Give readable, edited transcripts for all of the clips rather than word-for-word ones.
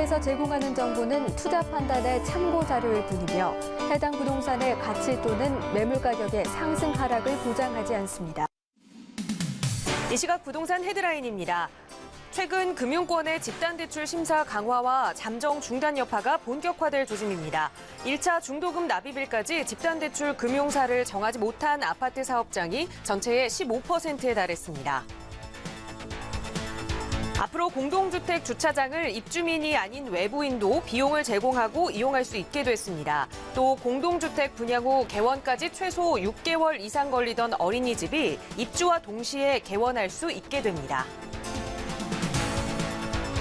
시장에서 제공하는 정보는 투자 판단의 참고 자료일 뿐이며 해당 부동산의 가치 또는 매물 가격의 상승 하락을 보장하지 않습니다. 이 시각 부동산 헤드라인입니다. 최근 금융권의 집단대출 심사 강화와 잠정 중단 여파가 본격화될 조짐입니다. 1차 중도금 납입일까지 집단대출 금융사를 정하지 못한 아파트 사업장이 전체의 15%에 달했습니다. 앞으로 공동주택 주차장을 입주민이 아닌 외부인도 비용을 제공하고 이용할 수 있게 됐습니다. 또 공동주택 분양 후 개원까지 최소 6개월 이상 걸리던 어린이집이 입주와 동시에 개원할 수 있게 됩니다.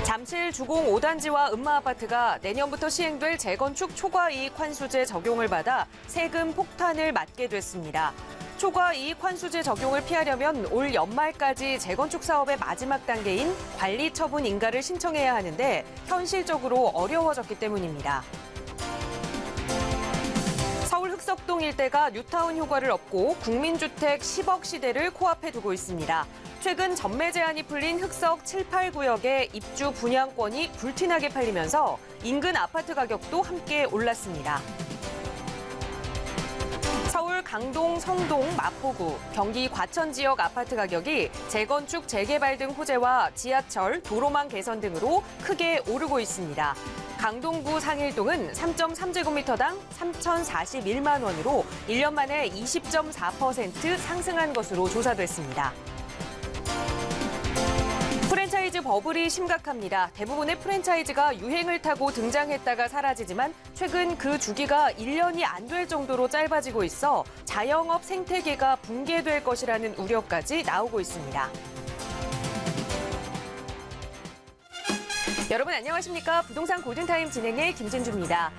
잠실 주공 5단지와 음마아파트가 내년부터 시행될 재건축 초과이익 환수제 적용을 받아 세금 폭탄을 맞게 됐습니다. 초과이익 환수제 적용을 피하려면 올 연말까지 재건축 사업의 마지막 단계인 관리 처분 인가를 신청해야 하는데 현실적으로 어려워졌기 때문입니다. 서울 흑석동 일대가 뉴타운 효과를 얻고 국민주택 10억 시대를 코앞에 두고 있습니다. 최근 전매 제한이 풀린 흑석 7, 8구역의 입주 분양권이 불티나게 팔리면서 인근 아파트 가격도 함께 올랐습니다. 서울 강동, 성동, 마포구, 경기 과천 지역 아파트 가격이 재건축, 재개발 등 호재와 지하철, 도로망 개선 등으로 크게 오르고 있습니다. 강동구 상일동은 3.3제곱미터당 3,041만 원으로 1년 만에 20.4% 상승한 것으로 조사됐습니다. 프랜차이즈 버블이 심각합니다. 대부분의 프랜차이즈가 유행을 타고 등장했다가 사라지지만 최근 그 주기가 1년이 안 될 정도로 짧아지고 있어 자영업 생태계가 붕괴될 것이라는 우려까지 나오고 있습니다. 여러분 안녕하십니까? 부동산 골든타임 진행의 김진주입니다.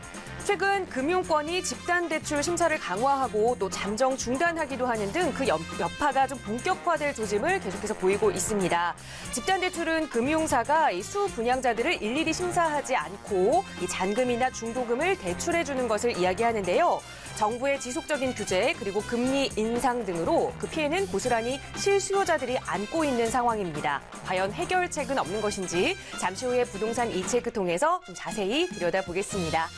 최근 금융권이 집단대출 심사를 강화하고 또 잠정 중단하기도 하는 등 그 여파가 좀 본격화될 조짐을 계속해서 보이고 있습니다. 집단대출은 금융사가 이 수분양자들을 일일이 심사하지 않고 이 잔금이나 중도금을 대출해주는 것을 이야기하는데요. 정부의 지속적인 규제 그리고 금리 인상 등으로 그 피해는 고스란히 실수요자들이 안고 있는 상황입니다. 과연 해결책은 없는 것인지 잠시 후에 부동산 이체크 통해서 좀 자세히 들여다보겠습니다.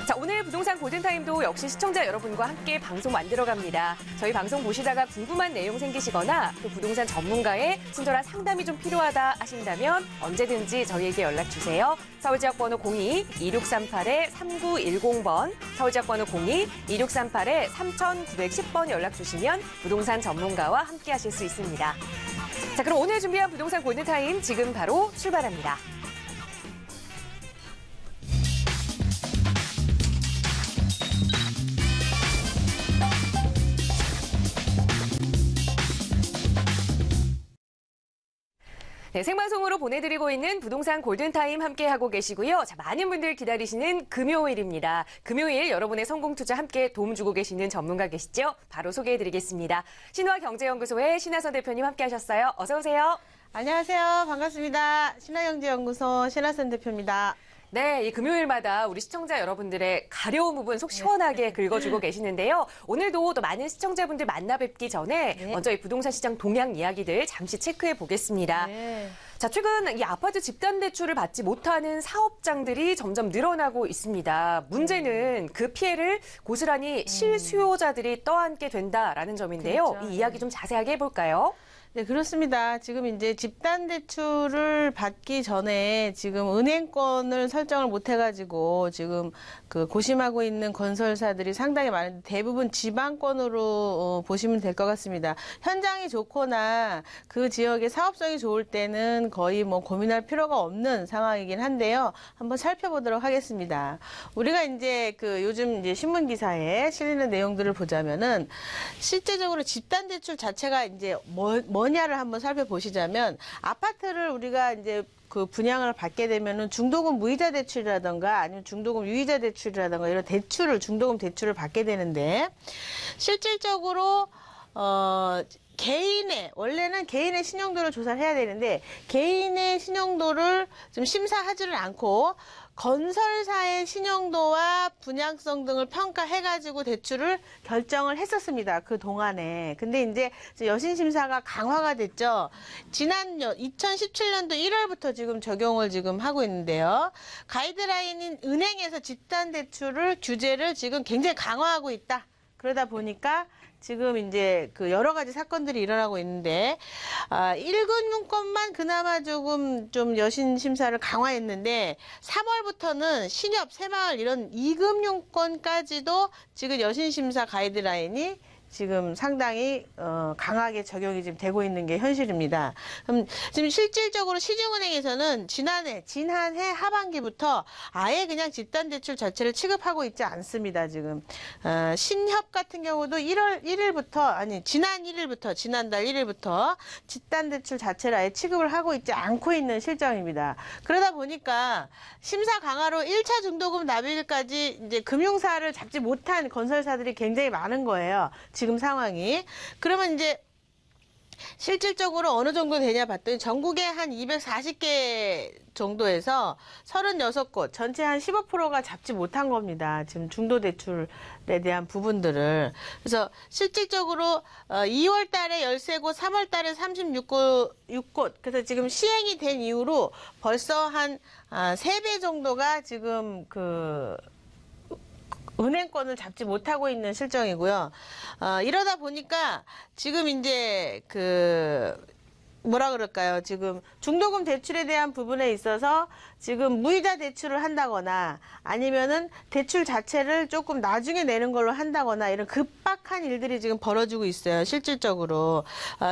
자, 오늘 부동산 골든타임도 역시 시청자 여러분과 함께 방송 만들어갑니다. 저희 방송 보시다가 궁금한 내용 생기시거나 또 부동산 전문가의 친절한 상담이 좀 필요하다 하신다면 언제든지 저희에게 연락주세요. 서울지역번호 02-2638-3910번, 서울지역번호 02-2638-3910번 연락주시면 부동산 전문가와 함께 하실 수 있습니다. 자, 그럼 오늘 준비한 부동산 골든타임 지금 바로 출발합니다. 네, 생방송으로 보내드리고 있는 부동산 골든타임 함께하고 계시고요. 자, 많은 분들 기다리시는 금요일입니다. 금요일 여러분의 성공투자 함께 도움 주고 계시는 전문가 계시죠? 바로 소개해드리겠습니다. 신화경제연구소의 신하선 대표님 함께하셨어요. 어서 오세요. 안녕하세요. 반갑습니다. 신화경제연구소 신하선 대표입니다. 네, 이 금요일마다 우리 시청자 여러분들의 가려운 부분 속 시원하게 긁어주고 계시는데요. 오늘도 또 많은 시청자분들 만나 뵙기 전에 먼저 이 부동산 시장 동향 이야기들 잠시 체크해 보겠습니다. 자, 최근 이 아파트 집단대출을 받지 못하는 사업장들이 점점 늘어나고 있습니다. 문제는 그 피해를 고스란히 실수요자들이 떠안게 된다라는 점인데요. 그렇죠. 이 이야기 좀 자세하게 해볼까요? 네, 그렇습니다. 지금 이제 집단대출을 받기 전에 지금 은행권을 설정을 못 해가지고 지금 그 고심하고 있는 건설사들이 상당히 많은데 대부분 지방권으로 보시면 될 것 같습니다. 현장이 좋거나 그 지역의 사업성이 좋을 때는 거의 뭐 고민할 필요가 없는 상황이긴 한데요. 한번 살펴보도록 하겠습니다. 우리가 이제 그 요즘 이제 신문 기사에 실리는 내용들을 보자면은 실제적으로 집단대출 자체가 이제 뭐냐를 한번 살펴보시자면 아파트를 우리가 이제 그 분양을 받게 되면은 중도금 무이자 대출이라든가 아니면 중도금 유이자 대출이라든가 이런 대출을 중도금 대출을 받게 되는데 실질적으로 원래는 개인의 신용도를 조사를 해야 되는데 개인의 신용도를 좀 심사하지를 않고 건설사의 신용도와 분양성 등을 평가해가지고 대출을 결정을 했었습니다. 그 동안에. 근데 이제 여신심사가 강화가 됐죠. 지난 2017년도 1월부터 지금 적용을 지금 하고 있는데요. 가이드라인인 은행에서 집단대출을 규제를 지금 굉장히 강화하고 있다. 그러다 보니까 지금 이제 그 여러 가지 사건들이 일어나고 있는데, 1금융권만 그나마 조금 좀 여신 심사를 강화했는데, 3월부터는 신협, 새마을 이런 2금융권까지도 지금 여신 심사 가이드라인이 지금 상당히 강하게 적용이 지금 되고 있는 게 현실입니다. 그럼 지금 실질적으로 시중은행에서는 지난해 하반기부터 아예 그냥 집단대출 자체를 취급하고 있지 않습니다. 지금 신협 같은 경우도 지난달 1일부터 집단대출 자체를 아예 취급을 하고 있지 않고 있는 실정입니다. 그러다 보니까 심사 강화로 1차 중도금 납입일까지 이제 금융사를 잡지 못한 건설사들이 굉장히 많은 거예요. 지금 상황이. 그러면 이제 실질적으로 어느 정도 되냐 봤더니 전국에 한 240개 정도에서 36곳, 전체 한 15%가 잡지 못한 겁니다. 지금 중도대출에 대한 부분들을. 그래서 실질적으로 2월 달에 13곳, 3월 달에 36곳, 그래서 지금 시행이 된 이후로 벌써 한 3배 정도가 지금 은행권을 잡지 못하고 있는 실정이고요. 이러다 보니까 지금 이제 지금 중도금 대출에 대한 부분에 있어서 지금 무이자 대출을 한다거나 아니면은 대출 자체를 조금 나중에 내는 걸로 한다거나 이런 급박한 일들이 지금 벌어지고 있어요. 실질적으로.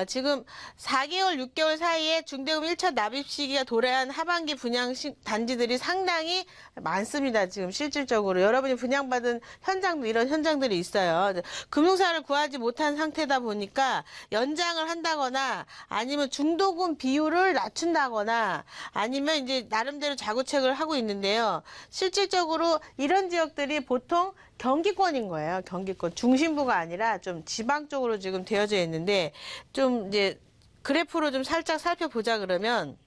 지금 4개월, 6개월 사이에 중대금 1차 납입 시기가 도래한 하반기 분양 단지들이 상당히 많습니다. 지금 실질적으로. 여러분이 분양받은 현장도 이런 현장들이 있어요. 금융사를 구하지 못한 상태다 보니까 연장을 한다거나 아니면 중도금 비율을 낮춘다거나 아니면 이제 나름대로 자구책을 하고 있는데요. 실질적으로 이런 지역들이 보통 경기권인 거예요. 경기권. 중심부가 아니라 좀 지방 쪽으로 지금 되어져 있는데 좀 이제 그래프로 좀 살짝 살펴보자 그러면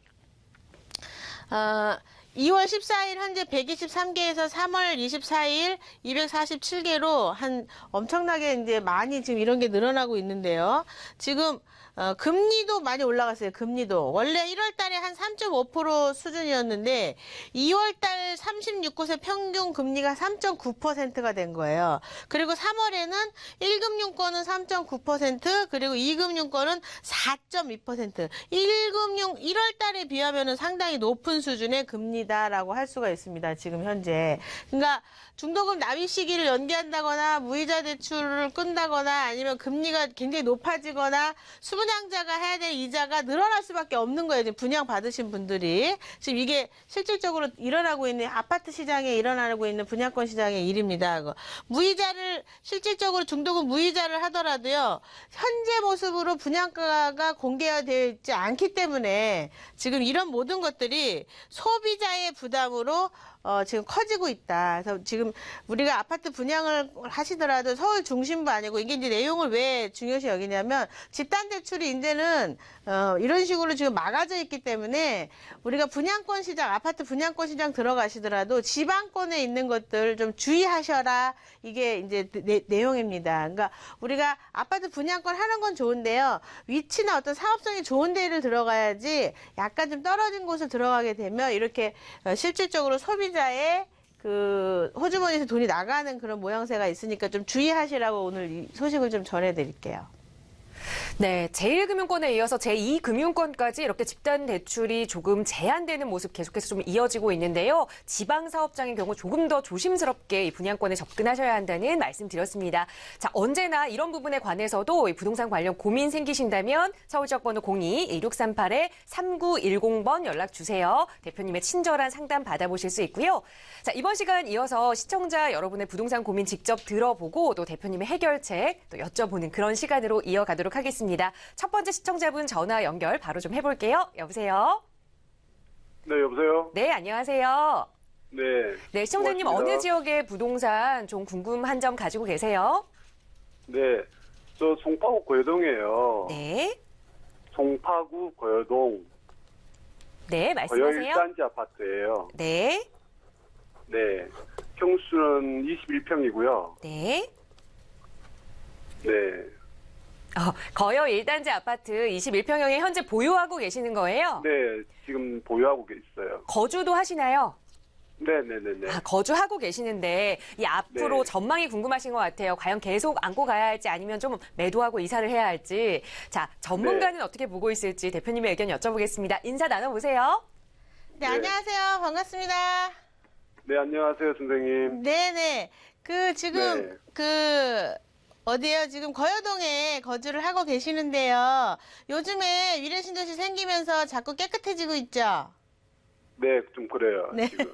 2월 14일 현재 123개에서 3월 24일 247개로 한 엄청나게 이제 많이 지금 이런 게 늘어나고 있는데요. 지금 금리도 많이 올라갔어요. 금리도. 원래 1월 달에 한 3.5% 수준이었는데 2월 달 36곳의 평균 금리가 3.9%가 된 거예요. 그리고 3월에는 1금융권은 3.9%, 그리고 2금융권은 4.2%. 1월 달에 비하면은 상당히 높은 수준의 금리다라고 할 수가 있습니다. 지금 현재. 그러니까 중도금 납입 시기를 연기한다거나 무이자 대출을 끈다거나 아니면 금리가 굉장히 높아지거나 수분양자가 해야 될 이자가 늘어날 수밖에 없는 거예요. 지금 분양 받으신 분들이. 지금 이게 실질적으로 일어나고 있는 아파트 시장에 일어나고 있는 분양권 시장의 일입니다. 무이자를 실질적으로 중도금 무이자를 하더라도요. 현재 모습으로 분양가가 공개되어 있지 않기 때문에 지금 이런 모든 것들이 소비자의 부담으로 지금 커지고 있다. 그래서 지금 우리가 아파트 분양을 하시더라도 서울 중심부 아니고 이게 이제 내용을 왜 중요시 여기냐면 집단대출이 이제는 이런 식으로 지금 막아져 있기 때문에 우리가 분양권 시장, 아파트 분양권 시장 들어가시더라도 지방권에 있는 것들 좀 주의하셔라. 이게 이제 내용입니다. 그러니까 우리가 아파트 분양권 하는 건 좋은데요. 위치나 어떤 사업성이 좋은 데를 들어가야지 약간 좀 떨어진 곳을 들어가게 되면 이렇게 실질적으로 소비자의 호주머니에서 돈이 나가는 그런 모양새가 있으니까 좀 주의하시라고 오늘 이 소식을 좀 전해드릴게요. 네, 제1금융권에 이어서 제2금융권까지 이렇게 집단 대출이 조금 제한되는 모습 계속해서 좀 이어지고 있는데요. 지방 사업장의 경우 조금 더 조심스럽게 이 분양권에 접근하셔야 한다는 말씀드렸습니다. 자, 언제나 이런 부분에 관해서도 이 부동산 관련 고민 생기신다면 서울지역 번호 02-1638-3910번 연락 주세요. 대표님의 친절한 상담 받아보실 수 있고요. 자, 이번 시간 이어서 시청자 여러분의 부동산 고민 직접 들어보고 또 대표님의 해결책 또 여쭤보는 그런 시간으로 이어가도록 하겠습니다. 첫 번째 시청자분 전화 연결 바로 좀 해볼게요. 여보세요? 네, 여보세요? 네, 안녕하세요. 네. 네, 시청자님 고맙습니다. 어느 지역의 부동산 좀 궁금한 점 가지고 계세요? 네. 저 송파구 고여동이에요. 네. 송파구 고여동 네, 말씀하세요. 고여 1단지 아파트예요. 네. 네. 평수는 21평이고요. 네. 네. 거여 1단지 아파트 21평형에 현재 보유하고 계시는 거예요? 네, 지금 보유하고 있어요. 거주도 하시나요? 네네네네. 거주하고 계시는데 이 앞으로 네. 전망이 궁금하신 것 같아요. 과연 계속 안고 가야 할지 아니면 좀 매도하고 이사를 해야 할지. 자, 전문가는 어떻게 보고 있을지 대표님의 의견 여쭤보겠습니다. 인사 나눠보세요. 네, 네. 안녕하세요. 반갑습니다. 네, 안녕하세요, 선생님. 네네. 지금, 네. 어디에요? 지금 거여동에 거주를 하고 계시는데요. 요즘에 위례신도시 생기면서 자꾸 깨끗해지고 있죠? 네, 좀 그래요. 네. 지금.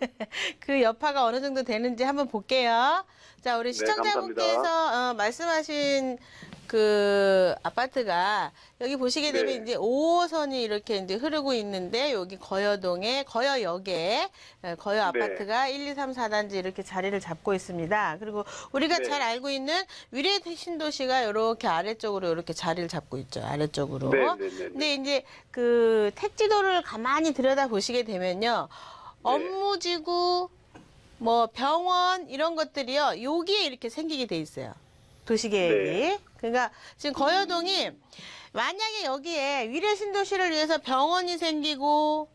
그 여파가 어느 정도 되는지 한번 볼게요. 자, 우리 네, 시청자분께서 말씀하신 그 아파트가 여기 보시게 되면 네. 이제 5호선이 이렇게 이제 흐르고 있는데 여기 거여동에 거여역에 거여 아파트가 1, 2, 3, 4단지 이렇게 자리를 잡고 있습니다. 그리고 우리가 네. 잘 알고 있는 위례 신도시가 이렇게 아래쪽으로 이렇게 자리를 잡고 있죠. 아래쪽으로. 네, 네, 네, 네. 근데 이제 그 택지도를 가만히 들여다 보시게 되면요. 업무지구 뭐 병원 이런 것들이요. 여기에 이렇게 생기게 돼 있어요. 도시계획이. 네. 그러니까 지금 거여동이 만약에 여기에 위례 신도시를 위해서 병원이 생기고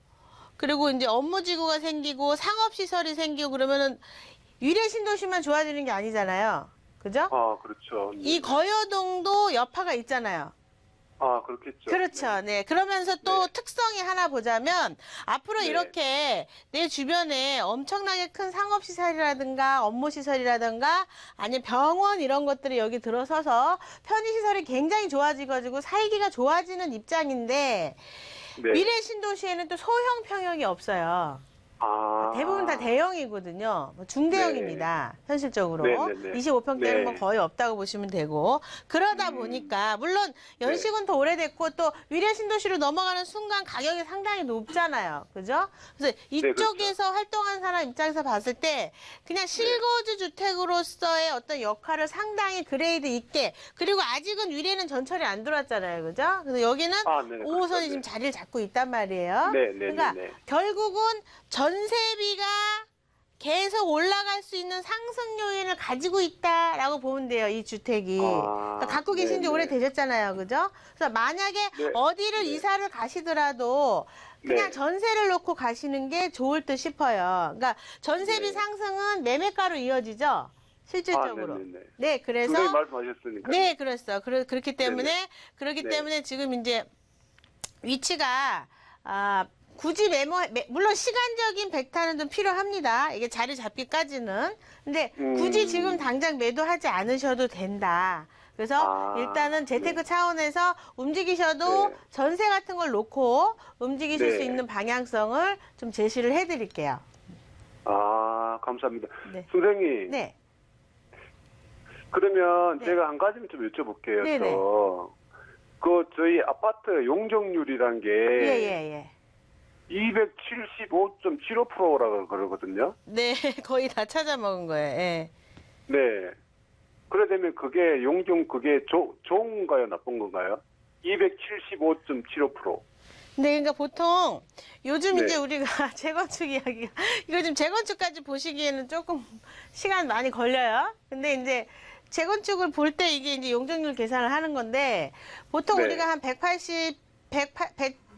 그리고 이제 업무지구가 생기고 상업시설이 생기고 그러면은 위례 신도시만 좋아지는 게 아니잖아요. 그죠? 아, 그렇죠. 네. 이 거여동도 여파가 있잖아요. 아, 그렇겠죠. 그렇죠. 네. 그러면서 또 네. 특성이 하나 보자면 앞으로 네. 이렇게 내 주변에 엄청나게 큰 상업시설이라든가 업무시설이라든가 아니면 병원 이런 것들이 여기 들어서서 편의시설이 굉장히 좋아지가지고 살기가 좋아지는 입장인데 네. 미래 신도시에는 또 소형 평형이 없어요. 아. 대부분 다 대형이거든요. 뭐 중대형입니다. 현실적으로. 네네네. 25평대는 네. 뭐 거의 없다고 보시면 되고. 그러다 보니까 물론 연식은 더 오래됐고 또 위례 신도시로 넘어가는 순간 가격이 상당히 높잖아요. 그죠? 그래서 이쪽에서 활동하는 사람 입장에서 봤을 때 그냥 실거주 주택으로서의 어떤 역할을 상당히 그레이드 있게 그리고 아직은 위례는 전철이 안 들어왔잖아요. 그죠? 그래서 여기는 아, 네네. 5호선이 그렇죠. 지금 자리를 잡고 있단 말이에요. 네네네. 그러니까 결국은 전세비가 계속 올라갈 수 있는 상승 요인을 가지고 있다라고 보면 돼요, 이 주택이. 아, 그러니까 갖고 계신 지 네네. 오래되셨잖아요, 그죠? 그래서 만약에 네. 어디를 네. 이사를 가시더라도 그냥 네. 전세를 놓고 가시는 게 좋을 듯 싶어요. 그러니까 전세비 네. 상승은 매매가로 이어지죠, 실질적으로. 아, 네네네. 네, 그래서. 선생님 말씀하셨으니까. 네, 그랬어요. 그렇기 때문에, 네네. 그렇기 네. 때문에 지금 이제 위치가, 굳이 물론 시간적인 백타는 좀 필요합니다. 이게 자리 잡기까지는. 근데 굳이 지금 당장 매도하지 않으셔도 된다. 그래서 일단은 재테크 차원에서 움직이셔도 네. 전세 같은 걸 놓고 움직이실 네. 수 있는 방향성을 좀 제시를 해드릴게요. 아, 감사합니다. 네. 선생님. 네. 그러면 네. 제가 한 가지만 좀 여쭤볼게요. 네네. 저희 아파트 용적률이란 게 예. 275.75%라고 그러거든요. 네, 거의 다 찾아먹은 거예요. 예. 네. 그래 되면 그게 그게 좋은가요, 나쁜 건가요? 275.75%. 네, 그러니까 보통 요즘 네. 이제 우리가 재건축 이야기가 이거 지금 재건축까지 보시기에는 조금 시간 많이 걸려요. 근데 이제 재건축을 볼 때 이게 이제 용적률 계산을 하는 건데 보통 네. 우리가 한 180,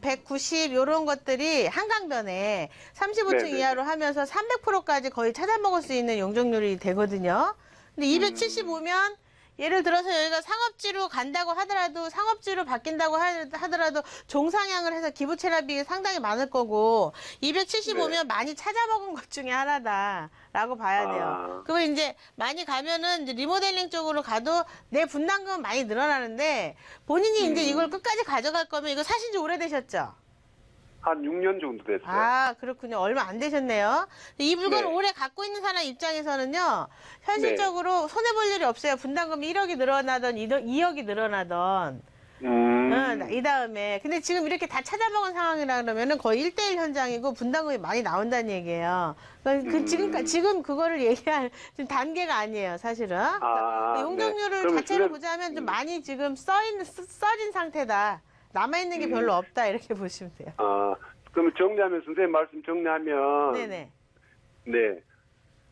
190 요런 것들이 한강변에 35층 네네. 이하로 하면서 300%까지 거의 찾아먹을 수 있는 용적률이 되거든요. 근데 275면 예를 들어서 여기가 상업지로 간다고 하더라도 상업지로 바뀐다고 하더라도 종상향을 해서 기부 체납이 상당히 많을 거고 275면 많이 찾아먹은 것 중에 하나다라고 봐야 돼요. 그리고 이제 많이 가면은 이제 리모델링 쪽으로 가도 내 분담금은 많이 늘어나는데 본인이 이제 이걸 끝까지 가져갈 거면 이거 사신 지 오래되셨죠? 한 6년 정도 됐어요. 아, 그렇군요. 얼마 안 되셨네요. 이 물건을 네. 오래 갖고 있는 사람 입장에서는요, 현실적으로 손해볼 일이 없어요. 분담금이 1억이 늘어나던 2억이 늘어나던. 이 다음에. 근데 지금 이렇게 다 찾아먹은 상황이라 그러면은 거의 1대1 현장이고 분담금이 많이 나온다는 얘기예요. 지금 그거를 얘기할 지금 단계가 아니에요, 사실은. 아, 용적률을 네. 자체로 그러면 보자면 좀 많이 지금 써진 상태다. 남아있는 게 별로 없다. 이렇게 보시면 돼요. 그럼 정리하면, 선생님 말씀 정리하면. 네네. 네.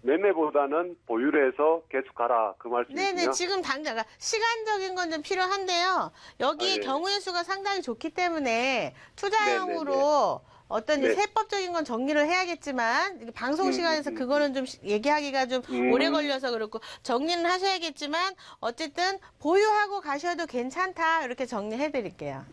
매매보다는 보유를 해서 계속 가라. 그 말씀이시죠? 네네, 지금 당장, 그러니까 시간적인 건 좀 필요한데요. 여기 예. 경우의 수가 상당히 좋기 때문에 투자형으로 어떤 이제 네. 세법적인 건 정리를 해야겠지만, 이게 방송 시간에서 그거는 좀 얘기하기가 좀 오래 걸려서 그렇고, 정리는 하셔야겠지만, 어쨌든 보유하고 가셔도 괜찮다. 이렇게 정리해 드릴게요.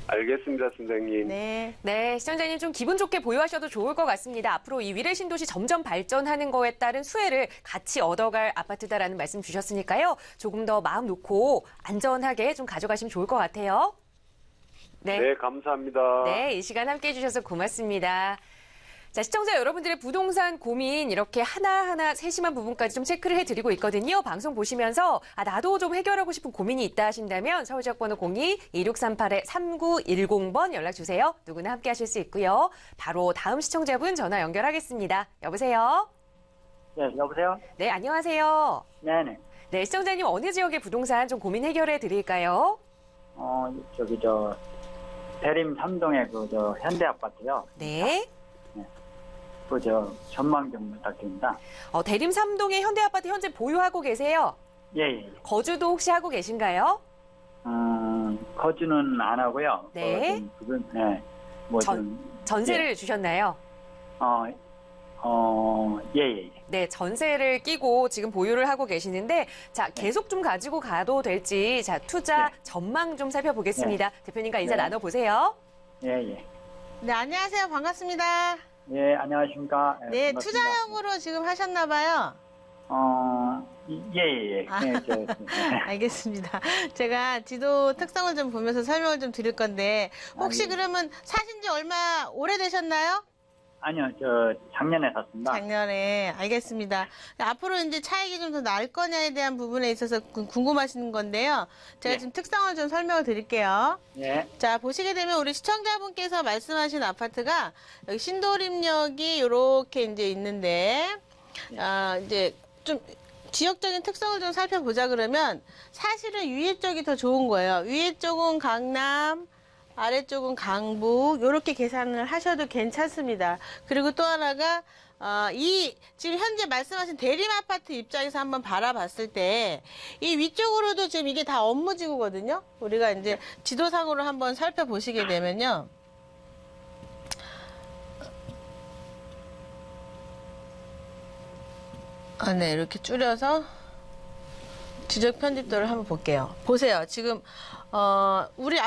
알겠습니다, 선생님. 네. 네, 시청자님 좀 기분 좋게 보유하셔도 좋을 것 같습니다. 앞으로 이 위례 신도시 점점 발전하는 거에 따른 수혜를 같이 얻어갈 아파트다라는 말씀 주셨으니까요. 조금 더 마음 놓고 안전하게 좀 가져가시면 좋을 것 같아요. 네, 감사합니다. 네, 이 시간 함께 해주셔서 고맙습니다. 자, 시청자 여러분들의 부동산 고민 이렇게 하나하나 세심한 부분까지 좀 체크를 해드리고 있거든요. 방송 보시면서 나도 좀 해결하고 싶은 고민이 있다 하신다면 서울지역번호 02-2638-3910번 연락주세요. 누구나 함께 하실 수 있고요. 바로 다음 시청자분 전화 연결하겠습니다. 여보세요? 네, 여보세요? 네, 안녕하세요. 네네. 네, 시청자님 어느 지역의 부동산 좀 고민 해결해 드릴까요? 대림 3동의 현대 아파트요. 네. 전망 좀 부탁드립니다. 대림 3동의 현대아파트 현재 보유하고 계세요? 예. 거주도 혹시 하고 계신가요? 거주는 안 하고요. 네. 전세를 주셨나요? 예. 네, 전세를 끼고 지금 보유를 하고 계시는데, 자, 계속 좀 가지고 가도 될지, 자, 투자 전망 좀 살펴보겠습니다. 대표님과 인사 나눠보세요. 예. 네, 안녕하세요. 반갑습니다. 예, 안녕하십니까. 네, 반갑습니다. 투자형으로 지금 하셨나봐요. 예. 알겠습니다. 제가 지도 특성을 좀 보면서 설명을 좀 드릴 건데, 혹시 예. 그러면 사신 지 얼마 오래되셨나요? 아니요, 작년에 샀습니다. 작년에. 알겠습니다. 앞으로 이제 차익이 좀 더 날 거냐에 대한 부분에 있어서 궁금하신 건데요. 제가 예. 지금 특성을 좀 설명을 드릴게요. 예. 자, 보시게 되면 우리 시청자분께서 말씀하신 아파트가 여기 신도림역이 요렇게 이제 있는데, 이제 좀 지역적인 특성을 좀 살펴보자 그러면 사실은 위에 쪽이 더 좋은 거예요. 위에 쪽은 강남, 아래쪽은 강북, 요렇게 계산을 하셔도 괜찮습니다. 그리고 또 하나가, 지금 현재 말씀하신 대림 아파트 입장에서 한번 바라봤을 때, 이 위쪽으로도 지금 이게 다 업무지구거든요? 우리가 이제 지도상으로 한번 살펴보시게 되면요. 네, 이렇게 줄여서 지적 편집도를 한번 볼게요. 보세요. 지금, 우리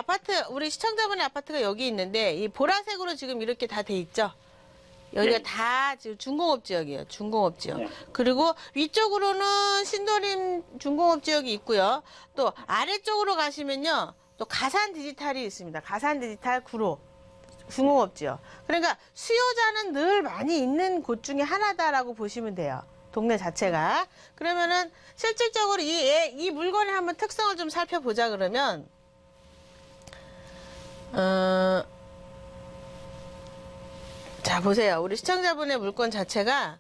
시청자분의 아파트가 여기 있는데, 이 보라색으로 지금 이렇게 다 돼 있죠? 여기가 네. 다 지금 중공업 지역이에요. 중공업 지역. 네. 그리고 위쪽으로는 신도림 중공업 지역이 있고요. 또 아래쪽으로 가시면요. 또 가산 디지털이 있습니다. 가산 디지털 구로. 중공업 지역. 그러니까 수요자는 늘 많이 있는 곳 중에 하나다라고 보시면 돼요. 동네 자체가. 그러면은 실질적으로 이 물건의 한번 특성을 좀 살펴보자 그러면, 자, 보세요. 우리 시청자분의 물건 자체가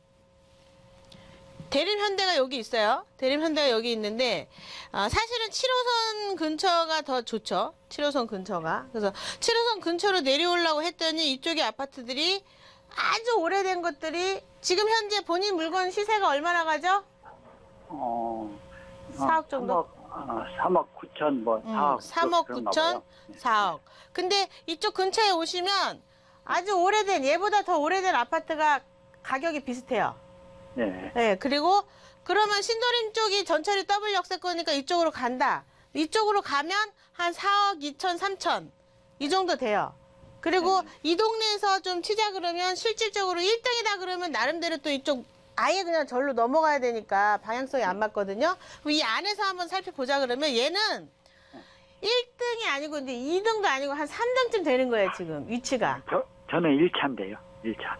대림 현대가 여기 있어요. 대림 현대가 여기 있는데, 사실은 7호선 근처가 더 좋죠. 7호선 근처가. 그래서 7호선 근처로 내려오려고 했더니 이쪽에 아파트들이 아주 오래된 것들이 지금 현재 본인 물건 시세가 얼마나 가죠? 4억 정도? 3억 9천, 4억. 3억 그런가 9천, 봐요. 4억. 근데 이쪽 근처에 오시면 아주 오래된, 얘보다 더 오래된 아파트가 가격이 비슷해요. 네. 네, 그리고 그러면 신도림 쪽이 전철이 더블 역세권이니까 이쪽으로 간다. 이쪽으로 가면 한 4억 2천, 3천 이 정도 돼요. 그리고 이 동네에서 좀 치자 그러면 실질적으로 1등이다 그러면 나름대로 또 이쪽 아예 그냥 절로 넘어가야 되니까 방향성이 안 맞거든요. 이 안에서 한번 살펴보자 그러면 얘는 1등이 아니고 이제 2등도 아니고 한 3등쯤 되는 거예요, 지금 위치가. 저는 1차인데요. 1차.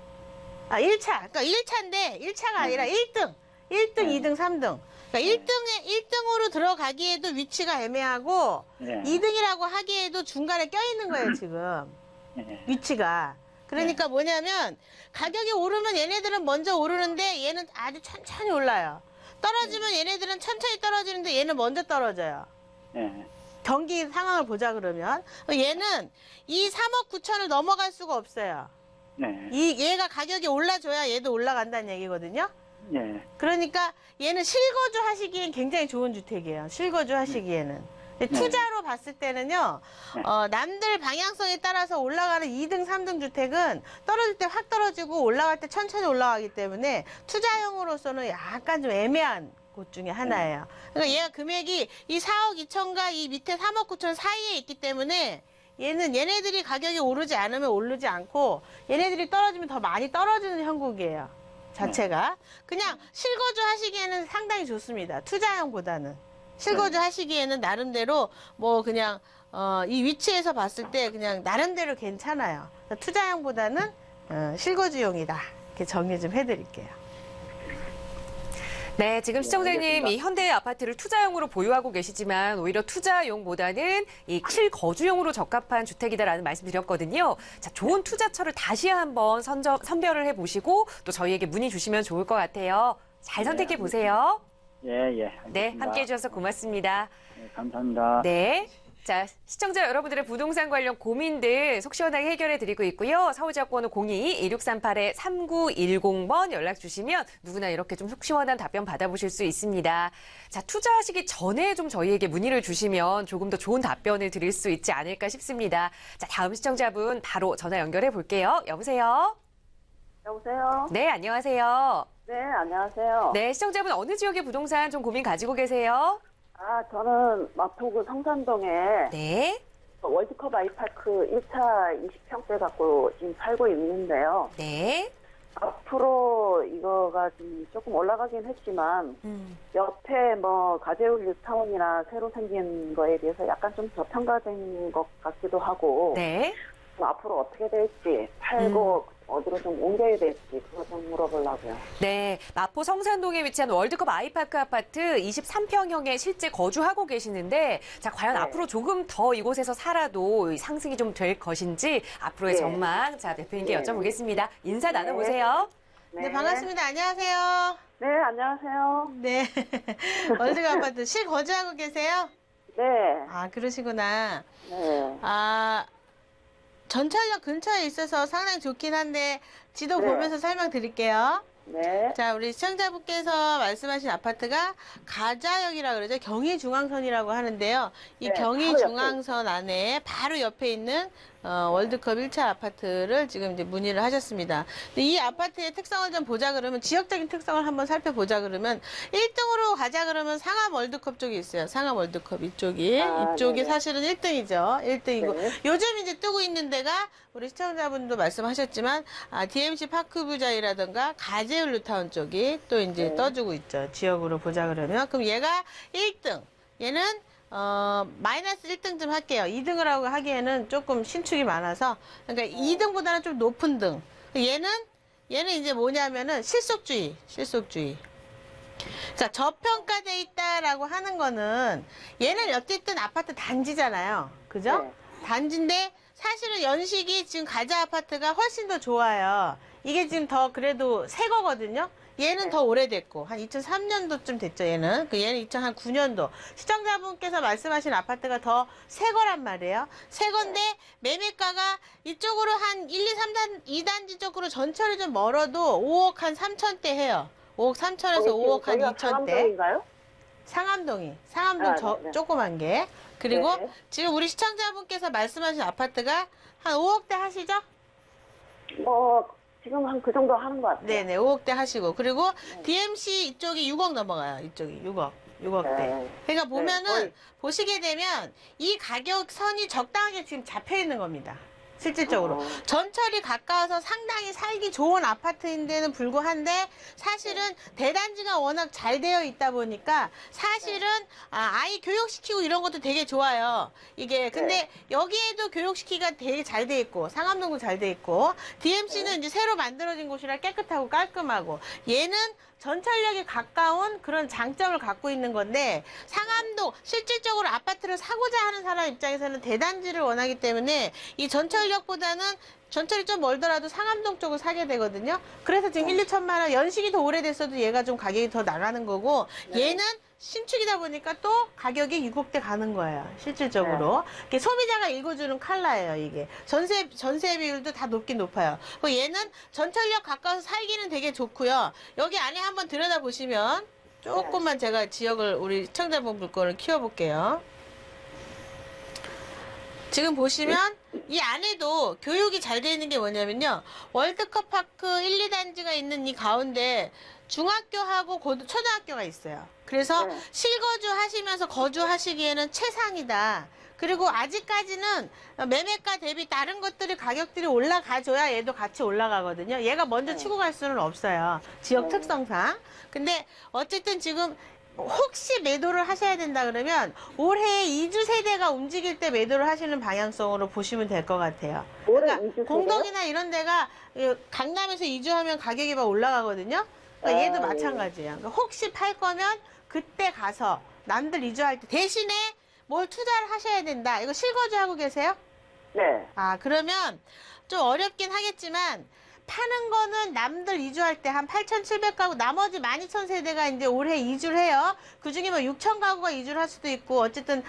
1차. 그러니까 1차인데 1차가 아니라 1등. 1등, 2등, 3등. 그러니까 그러니까 1등으로 들어가기에도 위치가 애매하고 네. 2등이라고 하기에도 중간에 껴있는 거예요, 지금. 네. 위치가. 그러니까 뭐냐면 가격이 오르면 얘네들은 먼저 오르는데 얘는 아주 천천히 올라요. 떨어지면 얘네들은 천천히 떨어지는데 얘는 먼저 떨어져요. 네. 경기 상황을 보자 그러면 얘는 이 3억 9천을 넘어갈 수가 없어요. 네. 얘가 가격이 올라줘야 얘도 올라간다는 얘기거든요. 네. 그러니까 얘는 실거주 하시기엔 굉장히 좋은 주택이에요. 실거주 하시기에는. 근데 네. 투자로 봤을 때는요, 네. 남들 방향성에 따라서 올라가는 2등, 3등 주택은 떨어질 때 확 떨어지고 올라갈 때 천천히 올라가기 때문에 투자용으로서는 약간 좀 애매한 곳 중에 하나예요. 그러니까 얘가 금액이 이 4억 2천과 이 밑에 3억 9천 사이에 있기 때문에 얘네들이 가격이 오르지 않으면 오르지 않고 얘네들이 떨어지면 더 많이 떨어지는 형국이에요. 자체가. 그냥 실거주 하시기에는 상당히 좋습니다. 투자용보다는. 실거주 하시기에는 나름대로 뭐 그냥 이 위치에서 봤을 때 그냥 나름대로 괜찮아요. 투자용보다는 실거주용이다. 이렇게 정리 좀 해드릴게요. 네, 지금 시청자님 이 현대 아파트를 투자용으로 보유하고 계시지만 오히려 투자용보다는 이 실거주용으로 적합한 주택이다라는 말씀 드렸거든요. 자, 좋은 투자처를 다시 한번 선별을 해보시고 또 저희에게 문의 주시면 좋을 것 같아요. 잘 선택해 보세요. 예, 예. 네, 알겠습니다. 함께 해주셔서 고맙습니다. 네, 감사합니다. 네. 자, 시청자 여러분들의 부동산 관련 고민들 속 시원하게 해결해 드리고 있고요. 서울지역번호 02-2638-3910번 연락 주시면 누구나 이렇게 좀 속 시원한 답변 받아보실 수 있습니다. 자, 투자하시기 전에 좀 저희에게 문의를 주시면 조금 더 좋은 답변을 드릴 수 있지 않을까 싶습니다. 자, 다음 시청자분 바로 전화 연결해 볼게요. 여보세요? 여보세요? 네, 안녕하세요. 네, 안녕하세요. 네, 시청자분 어느 지역의 부동산 좀 고민 가지고 계세요? 저는 마포구 성산동에 네. 월드컵 아이파크 1차 20평대 갖고 지금 살고 있는데요. 네. 앞으로 이거가 좀 조금 올라가긴 했지만, 옆에 뭐 가재울 뉴타운이나 새로 생긴 거에 비해서 약간 좀 저평가된 것 같기도 하고, 네. 앞으로 어떻게 될지, 팔고 어디로 좀 옮겨야 될지, 그거 좀 물어보려고요. 네, 마포 성산동에 위치한 월드컵 아이파크 아파트 23평형에 실제 거주하고 계시는데, 자, 과연 네. 앞으로 조금 더 이곳에서 살아도 상승이 좀 될 것인지 앞으로의 네. 전망, 자, 대표님께 네. 여쭤보겠습니다. 인사 나눠보세요. 네, 반갑습니다. 안녕하세요. 네, 안녕하세요. 네. 월드컵 아파트 실거주하고 계세요? 네, 아, 그러시구나. 네. 전철역 근처에 있어서 상당히 좋긴 한데 지도 네. 보면서 설명드릴게요. 네. 자, 우리 시청자분께서 말씀하신 아파트가 가자역이라 그러죠. 경의중앙선이라고 하는데요. 이 네, 경의중앙선 안에 바로 옆에 있는 월드컵 1차 아파트를 지금 이제 문의를 하셨습니다. 근데 이 아파트의 특성을 좀 보자 그러면 지역적인 특성을 한번 살펴보자 그러면 1등으로 가자 그러면 상암 월드컵 쪽이 있어요. 상암 월드컵 이쪽이. 이쪽이 네네. 사실은 1등이죠. 1등이고. 네. 요즘 이제 뜨고 있는 데가 우리 시청자분도 말씀하셨지만 DMC 파크뷰자이라든가 가재울 뉴타운 쪽이 또 이제 네. 떠주고 있죠. 지역으로 보자 그러면. 그럼 얘가 1등. 얘는 마이너스 1등쯤 할게요. 2등을 하고 하기에는 조금 신축이 많아서. 그러니까 2등보다는 좀 높은 등. 얘는 이제 뭐냐면은 실속주의. 자, 저평가돼 있다라고 하는 거는 얘는 어쨌든 아파트 단지잖아요. 그죠? 네. 단지인데 사실은 연식이 지금 가자 아파트가 훨씬 더 좋아요. 이게 지금 더 그래도 새 거거든요. 얘는 더 오래됐고 한 2003년도쯤 됐죠. 얘는 2009년도 시청자분께서 말씀하신 아파트가 더 새 거란 말이에요. 새 건데 매매가가 이쪽으로 한 1, 2, 3단 2단지 쪽으로 전철이 좀 멀어도 5억 한 3천대 해요. 5억 3천에서 5억 한 2천대. 상암동인가요? 상암동 네. 조그만 게. 그리고 네. 지금 우리 시청자분께서 말씀하신 아파트가 한 5억대 하시죠? 뭐 지금 한 그 정도 하는 것 같아요. 네네, 5억대 하시고. 그리고 DMC 이쪽이 6억 넘어가요. 이쪽이 6억대. 네. 그러니까 보면은, 거의. 보시게 되면 이 가격 선이 적당하게 지금 잡혀 있는 겁니다. 실질적으로. 전철이 가까워서 상당히 살기 좋은 아파트인데는 불구한데 사실은 대단지가 워낙 잘 되어 있다 보니까 사실은 아이 교육시키고 이런 것도 되게 좋아요. 이게 근데 여기에도 교육시키기가 되게 잘 돼 있고 상암동도 잘 돼 있고 DMC는 이제 새로 만들어진 곳이라 깨끗하고 깔끔하고 얘는 전철역에 가까운 그런 장점을 갖고 있는 건데 상암동 실질적으로 아파트를 사고자 하는 사람 입장에서는 대단지를 원하기 때문에 이 전철역보다는 전철이 좀 멀더라도 상암동 쪽을 사게 되거든요. 그래서 지금 1, 2천만 원 연식이 더 오래됐어도 얘가 좀 가격이 더 나가는 거고 얘는 신축이다 보니까 또 가격이 유곡돼 가는 거예요. 실질적으로. 이게 소비자가 읽어주는 컬러예요, 이게. 전세 비율도 다 높긴 높아요. 얘는 전철역 가까워서 살기는 되게 좋고요. 여기 안에 한번 들여다 보시면 조금만 제가 지역을 우리 시청자분 물건을 키워볼게요. 지금 보시면 이 안에도 교육이 잘 되어 있는 게 뭐냐면요. 월드컵 파크 1, 2단지가 있는 이 가운데 중학교하고 초등학교가 있어요. 그래서 실거주 하시면서 거주하시기에는 최상이다. 그리고 아직까지는 매매가 대비 다른 것들이 가격들이 올라가줘야 얘도 같이 올라가거든요. 얘가 먼저 치고 갈 수는 없어요. 지역 특성상. 근데 어쨌든 지금 혹시 매도를 하셔야 된다 그러면 올해 이주 세대가 움직일 때 매도를 하시는 방향성으로 보시면 될 것 같아요. 그러니까 공덕이나 이런 데가 강남에서 이주하면 가격이 막 올라가거든요. 그러니까 얘도 마찬가지예요. 그러니까 혹시 팔 거면 그때 가서 남들 이주할 때 대신에 뭘 투자를 하셔야 된다. 이거 실거주하고 계세요? 네. 그러면 좀 어렵긴 하겠지만 파는 거는 남들 이주할 때 한 8,700가구, 나머지 12,000세대가 이제 올해 이주를 해요. 그 중에 뭐 6,000가구가 이주를 할 수도 있고, 어쨌든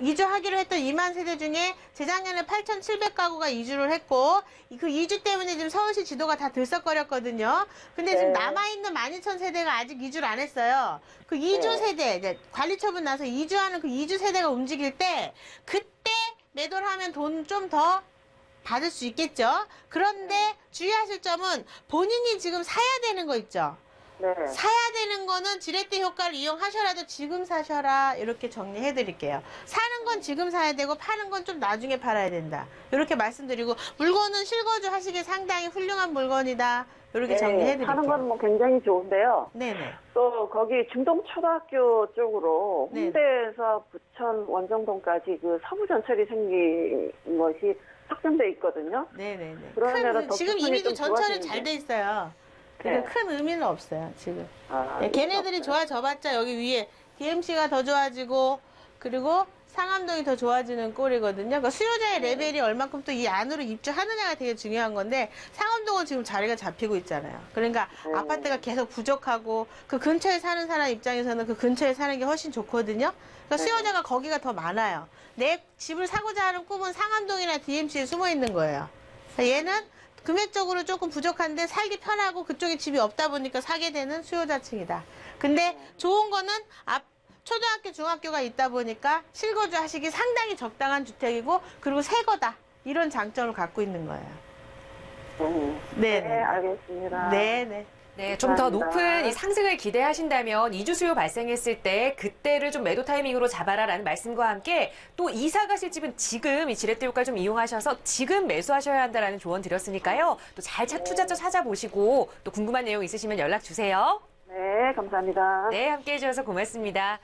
이주하기로 했던 2만 세대 중에 재작년에 8,700가구가 이주를 했고, 그 이주 때문에 지금 서울시 지도가 다 들썩거렸거든요. 근데 지금 남아있는 12,000세대가 아직 이주를 안 했어요. 그 이주 세대, 이제 관리처분 나서 이주하는 그 이주 세대가 움직일 때, 그때 매도를 하면 돈 좀 더 받을 수 있겠죠. 그런데 주의하실 점은 본인이 지금 사야 되는 거 있죠. 네. 사야 되는 거는 지렛대 효과를 이용하셔라도 지금 사셔라 이렇게 정리해 드릴게요. 사는 건 지금 사야 되고 파는 건 좀 나중에 팔아야 된다. 이렇게 말씀드리고 물건은 실거주 하시기에 상당히 훌륭한 물건이다. 이렇게 정리해 드릴게요. 사는 건 뭐 굉장히 좋은데요. 네네. 또 거기 중동초등학교 쪽으로 네. 홍대에서 부천 원정동까지 그 서부전철이 생긴 것이 확정돼 있거든요. 네네네. 그러면 내가 더 지금 부분이 이미도 좀 전철은 좋아지는데. 잘 돼 있어요. 그러니까 네. 큰 의미는 없어요, 지금. 아, 걔네들이 없어요. 좋아져봤자 여기 위에 DMC가 더 좋아지고 그리고 상암동이 더 좋아지는 꼴이거든요. 그러니까 수요자의 레벨이 얼만큼 또 이 안으로 입주하느냐가 되게 중요한 건데 상암동은 지금 자리가 잡히고 있잖아요. 그러니까 아파트가 계속 부족하고 그 근처에 사는 사람 입장에서는 그 근처에 사는 게 훨씬 좋거든요. 그러니까 수요자가 거기가 더 많아요. 내 집을 사고자 하는 꿈은 상암동이나 DMC에 숨어 있는 거예요. 그러니까 얘는 금액적으로 조금 부족한데 살기 편하고 그쪽에 집이 없다 보니까 사게 되는 수요자층이다. 근데 좋은 거는 초등학교, 중학교가 있다 보니까 실거주 하시기 상당히 적당한 주택이고 그리고 새 거다. 이런 장점을 갖고 있는 거예요. 네, 네네. 알겠습니다. 네네. 네, 좀 더 감사합니다. 높은 이 상승을 기대하신다면 이주 수요 발생했을 때 그때를 좀 매도 타이밍으로 잡아라라는 말씀과 함께 또 이사 가실 집은 지금 이 지렛대 효과 좀 이용하셔서 지금 매수하셔야 한다라는 조언 드렸으니까요. 또 잘 투자처 찾아보시고 또 궁금한 내용 있으시면 연락 주세요. 네, 감사합니다. 네, 함께 해주셔서 고맙습니다.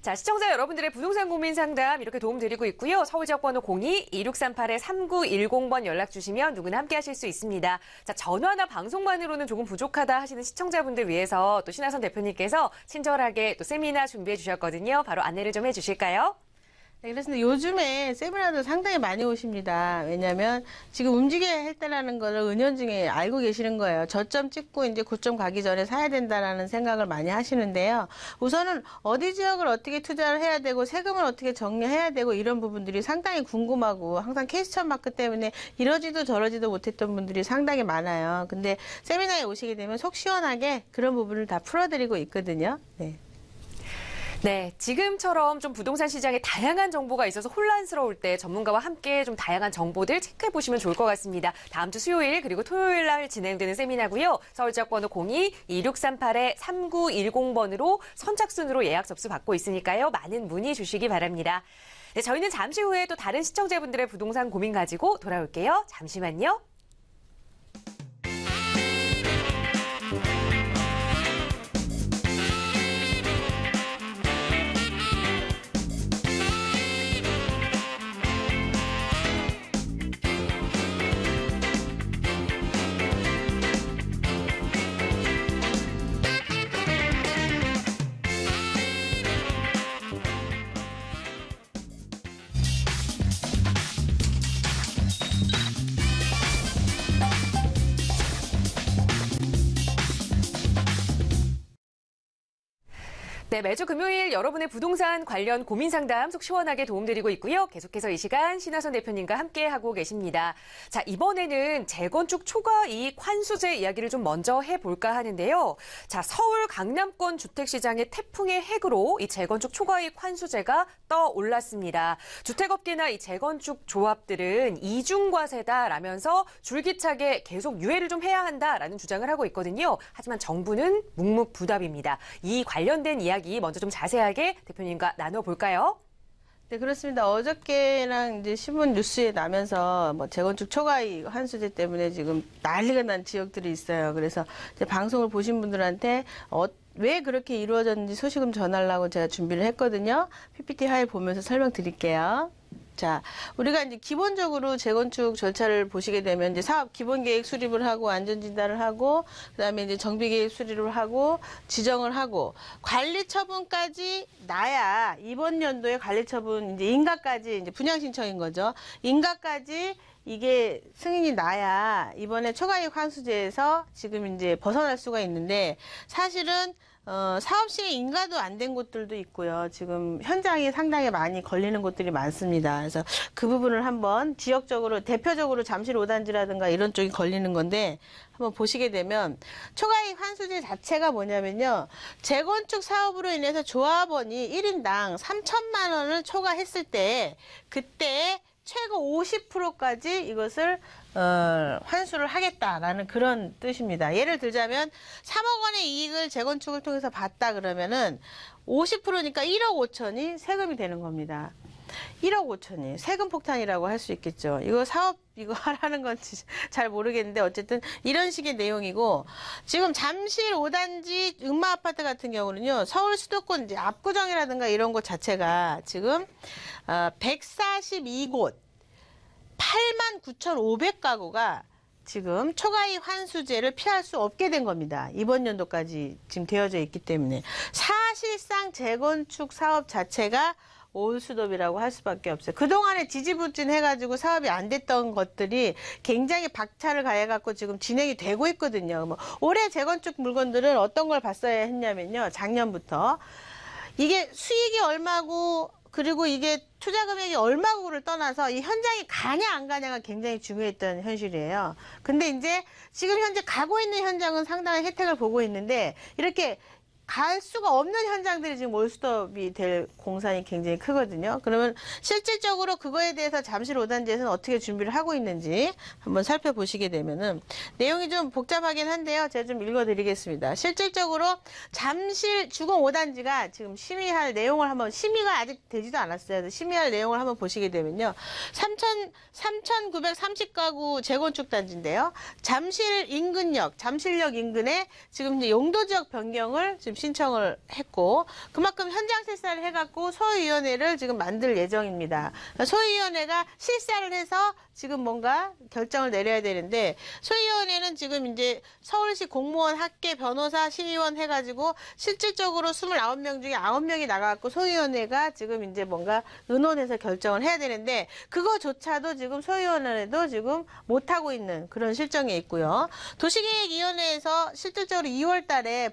자, 시청자 여러분들의 부동산 고민 상담 이렇게 도움 드리고 있고요. 서울지역번호 02-2638-3910번 연락 주시면 누구나 함께 하실 수 있습니다. 자, 전화나 방송만으로는 조금 부족하다 하시는 시청자분들 위해서 또 신하선 대표님께서 친절하게 또 세미나 준비해 주셨거든요. 바로 안내를 좀 해주실까요? 네, 그래서 요즘에 세미나도 상당히 많이 오십니다. 왜냐하면 지금 움직여야 할 때라는 걸 은연중에 알고 계시는 거예요. 저점 찍고 이제 고점 가기 전에 사야 된다라는 생각을 많이 하시는데요. 우선은 어디 지역을 어떻게 투자를 해야 되고 세금을 어떻게 정리해야 되고 이런 부분들이 상당히 궁금하고 항상 케이스천 마크 때문에 이러지도 저러지도 못했던 분들이 상당히 많아요. 근데 세미나에 오시게 되면 속 시원하게 그런 부분을 다 풀어드리고 있거든요. 네. 네, 지금처럼 좀 부동산 시장에 다양한 정보가 있어서 혼란스러울 때 전문가와 함께 좀 다양한 정보들 체크해 보시면 좋을 것 같습니다. 다음 주 수요일 그리고 토요일 날 진행되는 세미나고요. 서울 지역번호 02-2638-3910번으로 선착순으로 예약 접수 받고 있으니까요. 많은 문의 주시기 바랍니다. 네, 저희는 잠시 후에 또 다른 시청자분들의 부동산 고민 가지고 돌아올게요. 잠시만요. 네, 매주 금요일 여러분의 부동산 관련 고민 상담 속 시원하게 도움드리고 있고요. 계속해서 이 시간 신하선 대표님과 함께하고 계십니다. 자, 이번에는 재건축 초과 이익 환수제 이야기를 좀 먼저 해볼까 하는데요. 자, 서울 강남권 주택시장의 태풍의 핵으로 이 재건축 초과 이익 환수제가 떠올랐습니다. 주택업계나 이 재건축 조합들은 이중과세다라면서 줄기차게 계속 유예를 좀 해야 한다라는 주장을 하고 있거든요. 하지만 정부는 묵묵부답입니다. 이 관련된 이야기 먼저 좀 자세하게 대표님과 나눠볼까요? 네, 그렇습니다. 어저께랑 이제 신문 뉴스에 나면서 뭐 재건축 초과이익 환수제 때문에 지금 난리가 난 지역들이 있어요. 그래서 이제 방송을 보신 분들한테 왜 그렇게 이루어졌는지 소식을 전하려고 제가 준비를 했거든요. PPT 하에 보면서 설명드릴게요. 자, 우리가 이제 기본적으로 재건축 절차를 보시게 되면 이제 사업 기본계획 수립을 하고 안전진단을 하고 그다음에 이제 정비계획 수립을 하고 지정을 하고 관리처분까지 나야 이번 연도에 관리처분 이제 인가까지 이제 분양 신청인 거죠. 인가까지 이게 승인이 나야 이번에 초과이익 환수제에서 지금 이제 벗어날 수가 있는데 사실은 사업 시에 인가도 안 된 곳들도 있고요. 지금 현장이 상당히 많이 걸리는 곳들이 많습니다. 그래서 그 부분을 한번 지역적으로 대표적으로 잠실 5단지라든가 이런 쪽이 걸리는 건데 한번 보시게 되면 초과이익 환수제 자체가 뭐냐면요. 재건축 사업으로 인해서 조합원이 1인당 3천만 원을 초과했을 때 그때 최고 50%까지 이것을 환수를 하겠다라는 그런 뜻입니다. 예를 들자면 3억 원의 이익을 재건축을 통해서 봤다 그러면은 50%니까 1억 5천이 세금이 되는 겁니다. 1억 5천이 세금 폭탄이라고 할 수 있겠죠. 이거 사업 이거 하라는 건지 잘 모르겠는데 어쨌든 이런 식의 내용이고 지금 잠실 5단지 응마 아파트 같은 경우는요. 서울 수도권 이제 압구정이라든가 이런 곳 자체가 지금 142곳 89,500가구가 지금 초과이익 환수제를 피할 수 없게 된 겁니다. 이번 연도까지 지금 되어져 있기 때문에 사실상 재건축 사업 자체가 올수톱이라고 할 수밖에 없어요. 그동안에 지지부진해가지고 사업이 안 됐던 것들이 굉장히 박차를 가해갖고 지금 진행이 되고 있거든요. 뭐 올해 재건축 물건들은 어떤 걸 봤어야 했냐면요. 작년부터 이게 수익이 얼마고 그리고 이게 투자 금액이 얼마고를 떠나서 이 현장이 가냐 안 가냐가 굉장히 중요했던 현실이에요. 근데 이제 지금 현재 가고 있는 현장은 상당한 혜택을 보고 있는데 이렇게 갈 수가 없는 현장들이 지금 올스톱이 될 공산이 굉장히 크거든요. 그러면 실질적으로 그거에 대해서 잠실 5단지에서는 어떻게 준비를 하고 있는지 한번 살펴보시게 되면은 내용이 좀 복잡하긴 한데요. 제가 좀 읽어드리겠습니다. 실질적으로 잠실 주공 5단지가 지금 심의할 내용을 한번 심의가 아직 되지도 않았어요. 심의할 내용을 한번 보시게 되면요. 3,930가구 재건축 단지인데요. 잠실 인근역, 잠실역 인근에 지금 이제 용도지역 변경을 지금 신청을 했고 그만큼 현장 실사를 해갖고 소위원회를 지금 만들 예정입니다. 소위원회가 실사를 해서 지금 뭔가 결정을 내려야 되는데 소위원회는 지금 이제 서울시 공무원, 학계, 변호사, 시의원 해가지고 실질적으로 29명 중에 9명이 나가갖고 소위원회가 지금 이제 뭔가 의논해서 결정을 해야 되는데 그거조차도 지금 소위원회도 지금 못하고 있는 그런 실정에 있고요. 도시계획위원회에서 실질적으로 2월 달에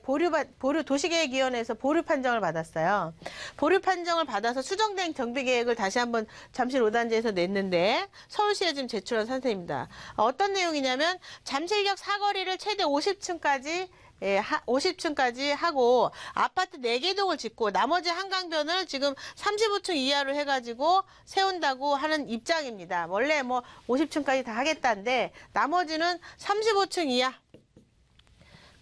도시계획위원회에서 보류 판정을 받았어요. 보류 판정을 받아서 수정된 정비계획을 다시 한번 잠실 5단지에서 냈는데 서울시에 지금 제출한 상태입니다. 어떤 내용이냐면 잠실역 사거리를 최대 50층까지 50층까지 하고 아파트 4개동을 짓고 나머지 한강변을 지금 35층 이하로 해가지고 세운다고 하는 입장입니다. 원래 뭐 50층까지 다 하겠다는데 나머지는 35층 이하.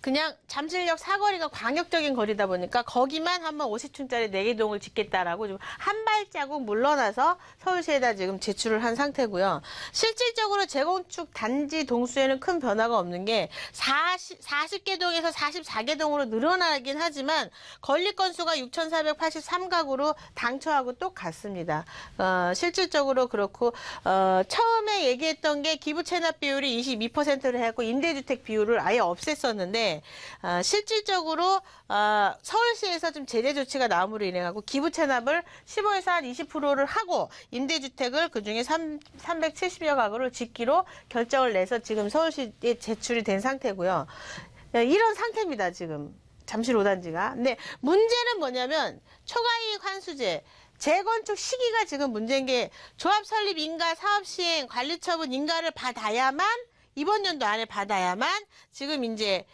그냥 잠실역 사거리가 광역적인 거리다 보니까 거기만 한번 50층짜리 4개동을 짓겠다라고 좀 한 발자국 물러나서 서울시에다 지금 제출을 한 상태고요. 실질적으로 재건축 단지 동수에는 큰 변화가 없는 게 40개 동에서 44개 동으로 늘어나긴 하지만 건립 건수가 6,483가구로 당초하고 똑같습니다. 실질적으로 그렇고 처음에 얘기했던 게 기부 체납 비율이 22%를 해갖고 임대주택 비율을 아예 없앴었는데 실질적으로 서울시에서 좀 제재 조치가 나옴으로 인해 갖고 기부 체납을 15에서 한 20%를 하고 임대주택을 그중에 370여 가구를 짓기로 결정을 내서 지금 서울시에 제출이 된 상태고요. 이런 상태입니다, 지금. 잠실 5단지가. 근데 문제는 뭐냐면 초과이익 환수제. 재건축 시기가 지금 문제인 게 조합 설립 인가 사업 시행 관리 처분 인가를 받아야만 이번 연도 안에 받아야만 지금 이제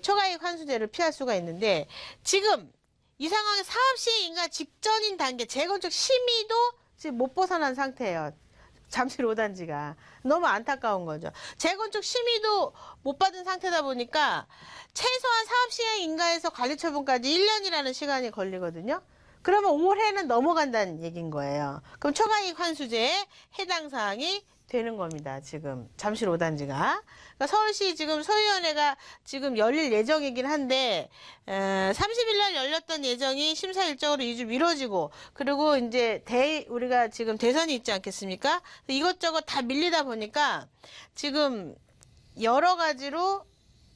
초과이익 환수제를 피할 수가 있는데 지금 이 상황에 사업 시행 인가 직전인 단계 재건축 심의도 지금 못 벗어난 상태예요. 잠실 5단지가. 너무 안타까운 거죠. 재건축 심의도 못 받은 상태다 보니까 최소한 사업 시행 인가에서 관리 처분까지 1년이라는 시간이 걸리거든요. 그러면 올해는 넘어간다는 얘기인 거예요. 그럼 초과이익 환수제에 해당 사항이 되는 겁니다. 지금 잠실 5단지가. 그러니까 서울시 지금 소위원회가 지금 열릴 예정이긴 한데 30일 날 열렸던 예정이 심사 일정으로 2주 미뤄지고 그리고 이제 우리가 지금 대선이 있지 않겠습니까? 이것저것 다 밀리다 보니까 지금 여러 가지로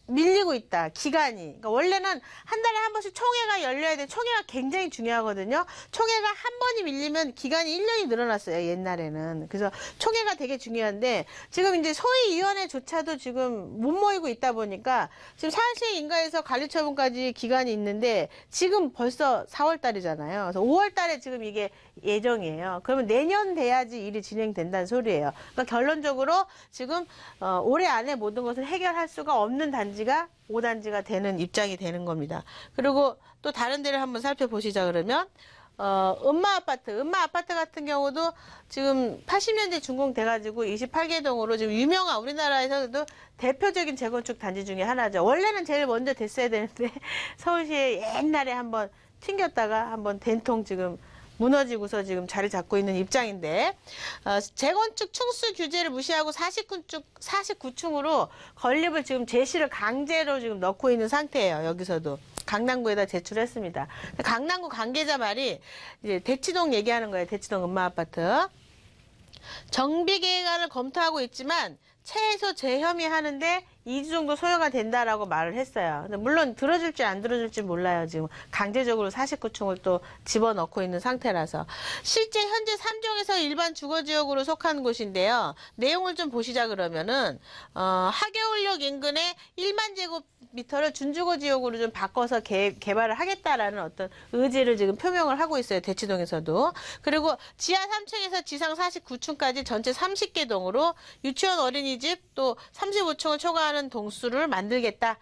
밀리고 있다. 기간이. 그러니까 원래는 한 달에 한 번씩 총회가 열려야 돼. 총회가 굉장히 중요하거든요. 총회가 한 번이 밀리면 기간이 1년이 늘어났어요. 옛날에는. 그래서 총회가 되게 중요한데 지금 이제 소위위원회조차도 지금 못 모이고 있다 보니까 지금 사실 인가에서 관리처분까지 기간이 있는데 지금 벌써 4월 달이잖아요. 그래서 5월 달에 지금 이게 예정이에요. 그러면 내년 돼야지 일이 진행된다는 소리예요. 그러니까 결론적으로 지금 올해 안에 모든 것을 해결할 수가 없는 단지가 5단지가 되는 입장이 되는 겁니다. 그리고 또 다른 데를 한번 살펴보시자 그러면 음마 아파트 같은 경우도 지금 80년대 준공돼가지고 28개 동으로 지금 유명한 우리나라에서도 대표적인 재건축 단지 중에 하나죠. 원래는 제일 먼저 됐어야 되는데 서울시에 옛날에 한번 튕겼다가 한번 된통 지금 무너지고서 지금 자리 잡고 있는 입장인데 재건축 층수 규제를 무시하고 49층으로 건립을 지금 제시를 강제로 지금 넣고 있는 상태예요. 여기서도 강남구에다 제출했습니다. 강남구 관계자 말이 이제 대치동 얘기하는 거예요. 대치동 음마아파트. 정비 계획안을 검토하고 있지만 최소 재협의하는데 2주 정도 소요가 된다라고 말을 했어요. 근데 물론 들어줄지 안 들어줄지 몰라요. 지금 강제적으로 49층을 또 집어넣고 있는 상태라서. 실제 현재 3종에서 일반 주거지역으로 속한 곳인데요. 내용을 좀 보시자 그러면은 하계울역 인근에 1만 제곱미터를 준주거지역으로 좀 바꿔서 개발을 하겠다라는 어떤 의지를 지금 표명을 하고 있어요. 대치동에서도. 그리고 지하 3층에서 지상 49층까지 전체 30개 동으로 유치원 어린이집 또 35층을 초과하는 동수를 만들겠다.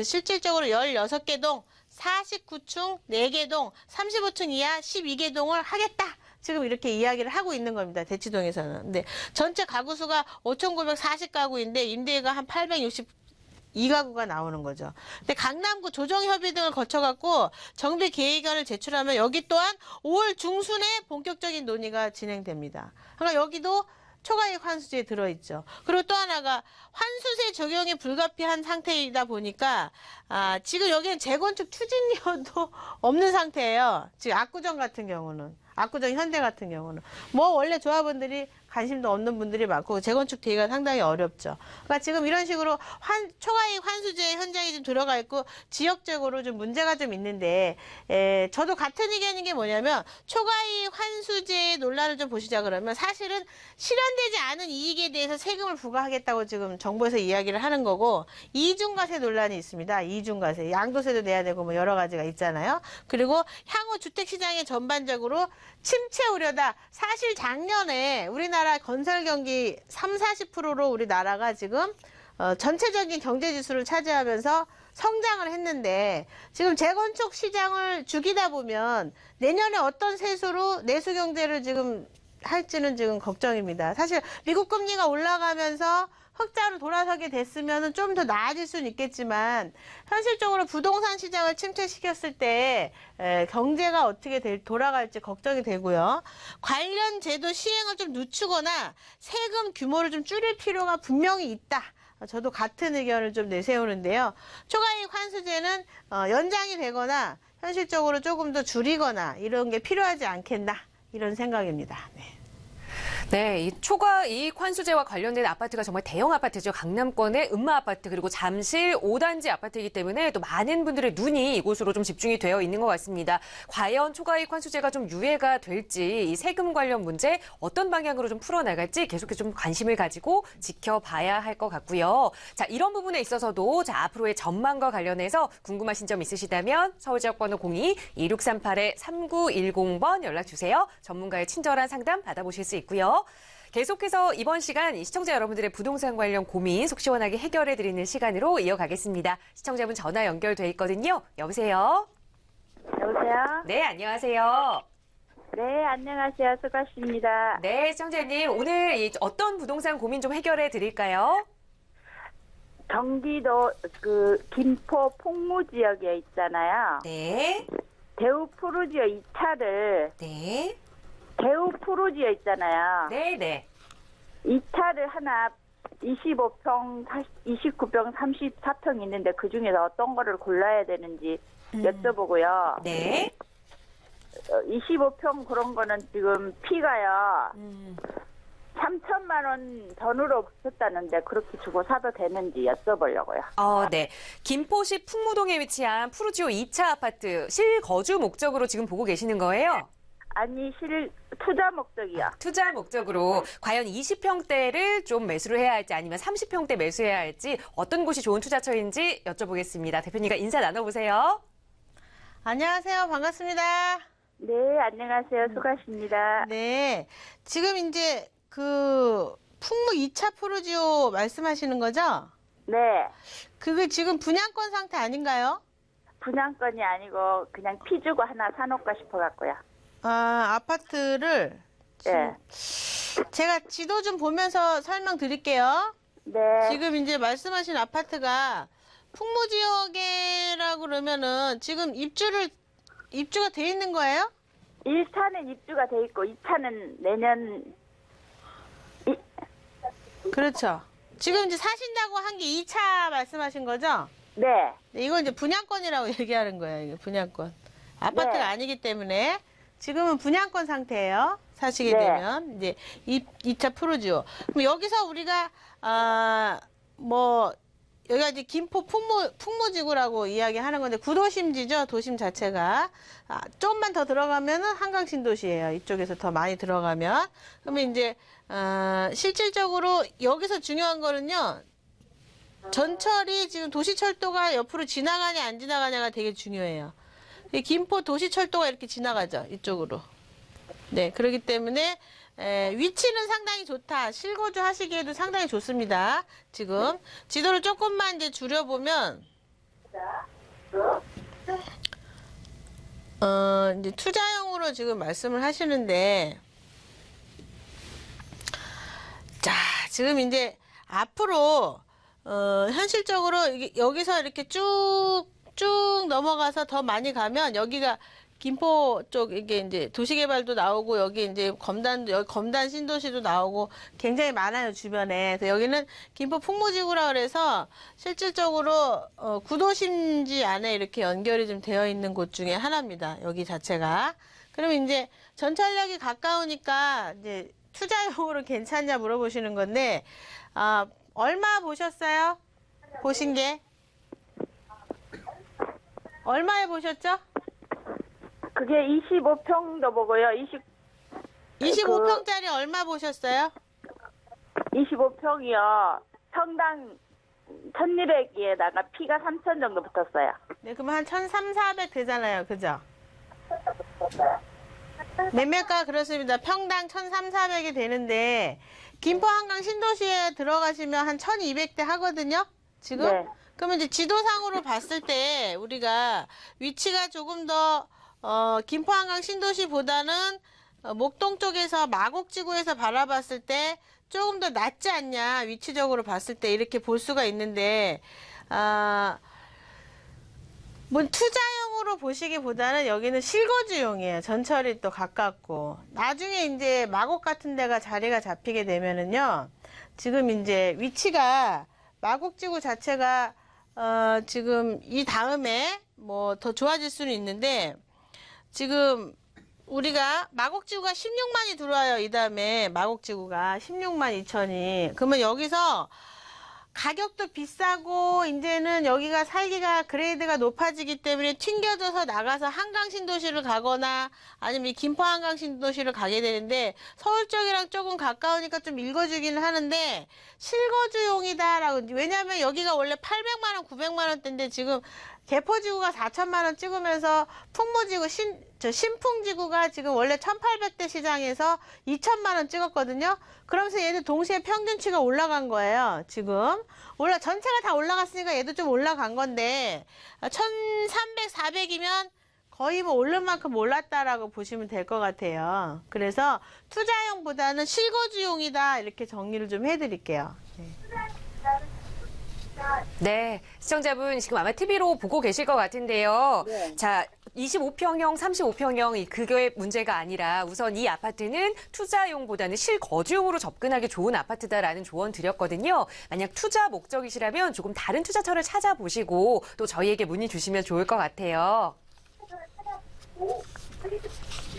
실질적으로 16개 동, 49층 4개 동, 35층 이하 12개 동을 하겠다. 지금 이렇게 이야기를 하고 있는 겁니다. 대치동에서는. 근데 전체 가구 수가 5,940가구인데 임대가 한 862가구가 나오는 거죠. 근데 강남구 조정협의 등을 거쳐갖고 정비 계획안을 제출하면 여기 또한 5월 중순에 본격적인 논의가 진행됩니다. 그러니까 여기도 초과이익 환수제에 들어있죠. 그리고 또 하나가 환수세 적용이 불가피한 상태이다 보니까 지금 여기는 재건축 추진료도 없는 상태예요. 지금 압구정 같은 경우는. 압구정 현대 같은 경우는. 뭐 원래 조합원들이 관심도 없는 분들이 많고 재건축 되기가 상당히 어렵죠. 그러니까 지금 이런 식으로 초과이익 환수제 현장이 좀 들어가 있고 지역적으로 좀 문제가 좀 있는데 저도 같은 의견인 게 뭐냐면 초과이익 환수제 논란을 좀 보시자 그러면 사실은 실현되지 않은 이익에 대해서 세금을 부과하겠다고 지금 정부에서 이야기를 하는 거고 이중과세 논란이 있습니다. 이중과세. 양도세도 내야 되고 뭐 여러 가지가 있잖아요. 그리고 향후 주택시장에 전반적으로 침체 우려다. 사실 작년에 우리나라 건설 경기 30-40%로 우리나라가 지금 전체적인 경제 지수를 차지하면서 성장을 했는데 지금 재건축 시장을 죽이다 보면 내년에 어떤 세수로 내수 경제를 지금 할지는 지금 걱정입니다. 사실 미국 금리가 올라가면서 흑자로 돌아서게 됐으면 좀 더 나아질 수는 있겠지만 현실적으로 부동산 시장을 침체시켰을 때 경제가 어떻게 돌아갈지 걱정이 되고요. 관련 제도 시행을 좀 늦추거나 세금 규모를 좀 줄일 필요가 분명히 있다. 저도 같은 의견을 좀 내세우는데요. 초과이익 환수제는 연장이 되거나 현실적으로 조금 더 줄이거나 이런 게 필요하지 않겠나 이런 생각입니다. 네. 네, 이 초과 이익 환수제와 관련된 아파트가 정말 대형 아파트죠. 강남권의 음마 아파트 그리고 잠실 5단지 아파트이기 때문에 또 많은 분들의 눈이 이곳으로 좀 집중이 되어 있는 것 같습니다. 과연 초과 이익 환수제가 좀 유예가 될지 이 세금 관련 문제 어떤 방향으로 좀 풀어나갈지 계속해서 좀 관심을 가지고 지켜봐야 할 것 같고요. 자, 이런 부분에 있어서도 자, 앞으로의 전망과 관련해서 궁금하신 점 있으시다면 서울지역번호 02-2638-3910번 연락 주세요. 전문가의 친절한 상담 받아보실 수 있고요. 계속해서 이번 시간 시청자 여러분들의 부동산 관련 고민 속 시원하게 해결해드리는 시간으로 이어가겠습니다. 시청자분 전화 연결돼 있거든요. 여보세요? 여보세요? 네, 안녕하세요. 네, 안녕하세요. 수고하십니다. 네, 시청자님 오늘 어떤 부동산 고민 좀 해결해 드릴까요? 경기도 김포 풍무 지역에 있잖아요. 네, 대우 푸르지오 2차를 네, 대우 푸르지오 있잖아요. 네, 네. 2차를 하나 25평, 29평, 34평 있는데 그중에서 어떤 거를 골라야 되는지 여쭤보고요. 네. 25평 그런 거는 지금 피가요. 3천만 원 전후로 붙었다는데 그렇게 주고 사도 되는지 여쭤보려고요. 네. 김포시 풍무동에 위치한 푸르지오 2차 아파트 실거주 목적으로 지금 보고 계시는 거예요? 아니, 투자 목적이요. 투자 목적으로 과연 20평대를 좀 매수를 해야 할지 아니면 30평대 매수해야 할지 어떤 곳이 좋은 투자처인지 여쭤보겠습니다. 대표님과 인사 나눠보세요. 안녕하세요. 반갑습니다. 네, 안녕하세요. 수고하십니다. 네. 지금 이제 풍무 2차 푸르지오 말씀하시는 거죠? 네, 그게 지금 분양권 상태 아닌가요? 분양권이 아니고 그냥 피 주고 하나 사놓을까 싶어갖고요. 아파트를 네, 제가 지도 좀 보면서 설명드릴게요. 네, 지금 이제 말씀하신 아파트가 풍무 지역이라고 그러면은 지금 입주가 돼 있는 거예요? 1차는 입주가 돼 있고 2차는 내년. 그렇죠. 지금 이제 사신다고 한 게 2차 말씀하신 거죠? 네, 네, 이건 이제 분양권이라고 얘기하는 거예요. 이게 분양권. 아파트가 네. 아니기 때문에 지금은 분양권 상태예요. 사시게 네. 되면 이제 2차 푸르지오. 그럼 여기서 우리가 여기가 이제 김포 풍무지구라고 이야기하는 건데 구도심지죠. 도심 자체가 조금만 더 들어가면은 한강 신도시예요. 이쪽에서 더 많이 들어가면 그러면 이제 실질적으로 여기서 중요한 거는요. 전철이 지금 도시철도가 옆으로 지나가냐 안 지나가냐가 되게 중요해요. 이 김포 도시철도가 이렇게 지나가죠. 이쪽으로. 네, 그렇기 때문에 위치는 상당히 좋다. 실거주 하시기에도 상당히 좋습니다. 지금 지도를 조금만 이제 줄여보면 이제 투자용으로 지금 말씀을 하시는데 자, 지금 이제 앞으로 현실적으로 여기서 이렇게 쭉 넘어가서 더 많이 가면 여기가 김포 쪽 이게 이제 도시개발도 나오고 여기 이제 검단 신도시도 나오고 굉장히 많아요 주변에. 그래서 여기는 김포 풍무지구라 그래서 실질적으로 구도심지 안에 이렇게 연결이 좀 되어 있는 곳 중에 하나입니다. 여기 자체가. 그러면 이제 전철역이 가까우니까 이제 투자용으로 괜찮냐 물어보시는 건데 얼마 보셨어요? 보신 게? 얼마에 보셨죠? 그게 25평도 보고요. 25평짜리 얼마 보셨어요? 25평이요. 평당 1200에다가 피가 3000 정도 붙었어요. 네, 그럼 한 1300, 400 되잖아요. 그죠? 매매가 그렇습니다. 평당 1300, 400이 되는데 김포 한강 신도시에 들어가시면 한 1200대 하거든요. 지금? 네. 그러면 이제 지도상으로 봤을 때 우리가 위치가 조금 더 김포 한강 신도시보다는 목동 쪽에서 마곡지구에서 바라봤을 때 조금 더 낫지 않냐, 위치적으로 봤을 때 이렇게 볼 수가 있는데, 뭐 투자용으로 보시기보다는 여기는 실거주용이에요. 전철이 또 가깝고. 나중에 이제 마곡 같은 데가 자리가 잡히게 되면은요, 지금 이제 위치가 마곡지구 자체가 지금 이 다음에 뭐 더 좋아질 수는 있는데, 지금 우리가 마곡지구가 16만이 들어와요. 이 다음에 마곡지구가 16만 2천이. 그러면 여기서 가격도 비싸고 이제는 여기가 살기가 그레이드가 높아지기 때문에 튕겨져서 나가서 한강신도시를 가거나 아니면 이 김포 한강신도시를 가게 되는데, 서울 쪽이랑 조금 가까우니까 좀 읽어주기는 하는데 실거주용이다라고. 왜냐하면 여기가 원래 800만 원, 900만 원대인데 지금 개포지구가 4천만 원 찍으면서 풍무지구 신풍지구가 지금 원래 1,800대 시장에서 2천만 원 찍었거든요. 그러면서 얘도 동시에 평균치가 올라간 거예요. 지금 전체가 다 올라갔으니까 얘도 좀 올라간 건데 1,300, 400이면 거의 뭐 오른 만큼 올랐다라고 보시면 될 것 같아요. 그래서 투자용보다는 실거주용이다, 이렇게 정리를 좀 해드릴게요. 네, 시청자분 지금 아마 TV로 보고 계실 것 같은데요. 네. 자, 25평형, 35평형 그게 문제가 아니라 우선 이 아파트는 투자용보다는 실거주용으로 접근하기 좋은 아파트다라는 조언 드렸거든요. 만약 투자 목적이시라면 조금 다른 투자처를 찾아보시고 또 저희에게 문의 주시면 좋을 것 같아요.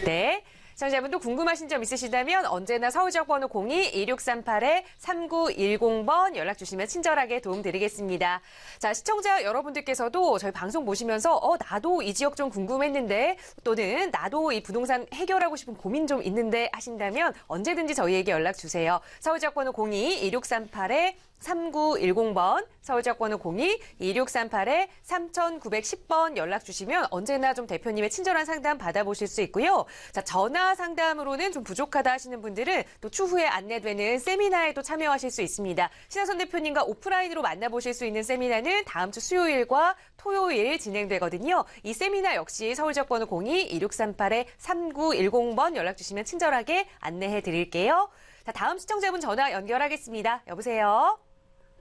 네. 시청자분도 궁금하신 점 있으시다면 언제나 서울지역 번호 02-2638-3910번 연락 주시면 친절하게 도움드리겠습니다. 자, 시청자 여러분들께서도 저희 방송 보시면서 나도 이 지역 좀 궁금했는데 또는 나도 이 부동산 해결하고 싶은 고민 좀 있는데 하신다면 언제든지 저희에게 연락 주세요. 서울지역 번호 02-2638-3910번, 서울지역 번호 02-2638-3910번 연락 주시면 언제나 좀 대표님의 친절한 상담 받아보실 수 있고요. 자, 전화 상담으로는 좀 부족하다 하시는 분들은 또 추후에 안내되는 세미나에도 참여하실 수 있습니다. 신하선 대표님과 오프라인으로 만나보실 수 있는 세미나는 다음 주 수요일과 토요일 진행되거든요. 이 세미나 역시 서울지역 번호 02-2638-3910번 연락 주시면 친절하게 안내해 드릴게요. 자, 다음 시청자분 전화 연결하겠습니다. 여보세요?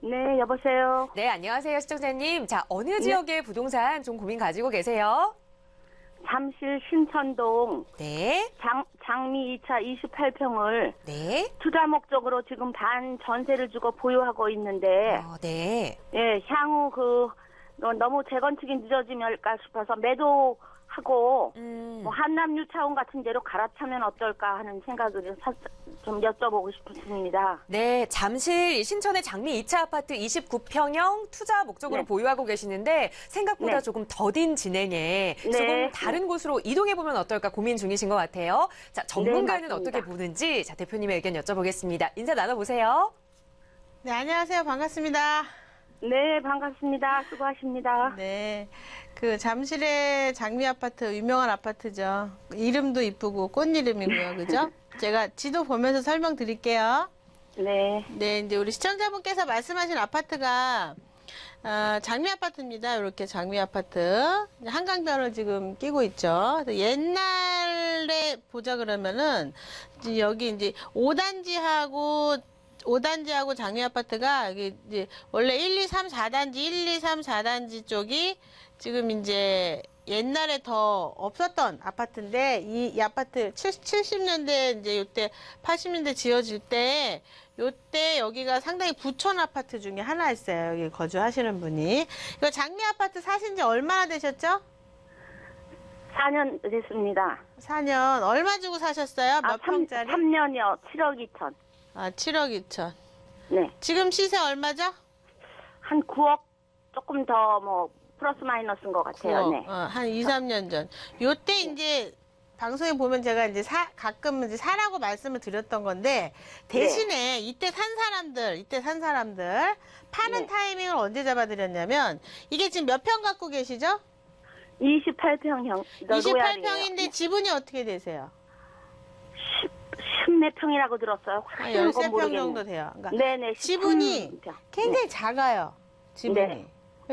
네, 여보세요. 네, 안녕하세요, 시청자님. 자, 어느 지역의 부동산 좀 고민 가지고 계세요? 잠실 신천동 네, 장미 2차 28평을 네, 투자 목적으로 지금 반 전세를 주고 보유하고 있는데, 네. 예, 향후 너무 재건축이 늦어지면까 싶어서 매도하고 뭐 한남 뉴타운 같은 데로 갈아타면 어떨까 하는 생각을 좀 여쭤보고 싶습니다. 네, 잠실 신천의 장미 2차 아파트 29평형 투자 목적으로 네. 보유하고 계시는데 생각보다 네. 조금 더딘 진행에 네. 조금 다른 곳으로 이동해보면 어떨까 고민 중이신 것 같아요. 자, 전문가는 맞습니다. 어떻게 보는지 자, 대표님의 의견 여쭤보겠습니다. 인사 나눠보세요. 네, 안녕하세요. 반갑습니다. 네, 반갑습니다. 수고하십니다. 네, 그 잠실의 장미 아파트 유명한 아파트죠. 이름도 이쁘고 꽃 이름이고요, 그죠? 제가 지도 보면서 설명드릴게요. 네. 네, 이제 우리 시청자분께서 말씀하신 아파트가 장미 아파트입니다. 이렇게 장미 아파트 한강변을 지금 끼고 있죠. 옛날에 보자 그러면은 이제 여기 이제 5단지하고 장미 아파트가 이제 원래 1, 2, 3, 4단지, 1, 2, 3, 4단지 쪽이 지금 이제 옛날에 더 없었던 아파트인데 이 아파트 70년대 이제 요때 80년대 지어질 때 요때 여기가 상당히 부촌 아파트 중에 하나였어요. 여기 거주하시는 분이. 이거 장미 아파트 사신 지 얼마나 되셨죠? 4년 됐습니다. 4년. 얼마 주고 사셨어요? 몇 평짜리? 3년이요. 7억 2천. 아, 7억 2천. 네. 지금 시세 얼마죠? 한 9억 조금 더 뭐 플러스 마이너스인 것 같아요. 9억. 네. 한 2, 3년 전. 요때 이제 방송에 보면 제가 이제 가끔 이제 사라고 말씀을 드렸던 건데 대신에 이때 산 사람들 파는 네. 타이밍을 언제 잡아드렸냐면 이게 지금 몇 평 갖고 계시죠? 28평형. 28평인데 지분이 어떻게 되세요? 10몇 평이라고 들었어요. 한 확실한 건 13평 모르겠네요. 정도 돼요. 그러니까 네네. 지분이 13평. 굉장히 작아요. 지분이. 네.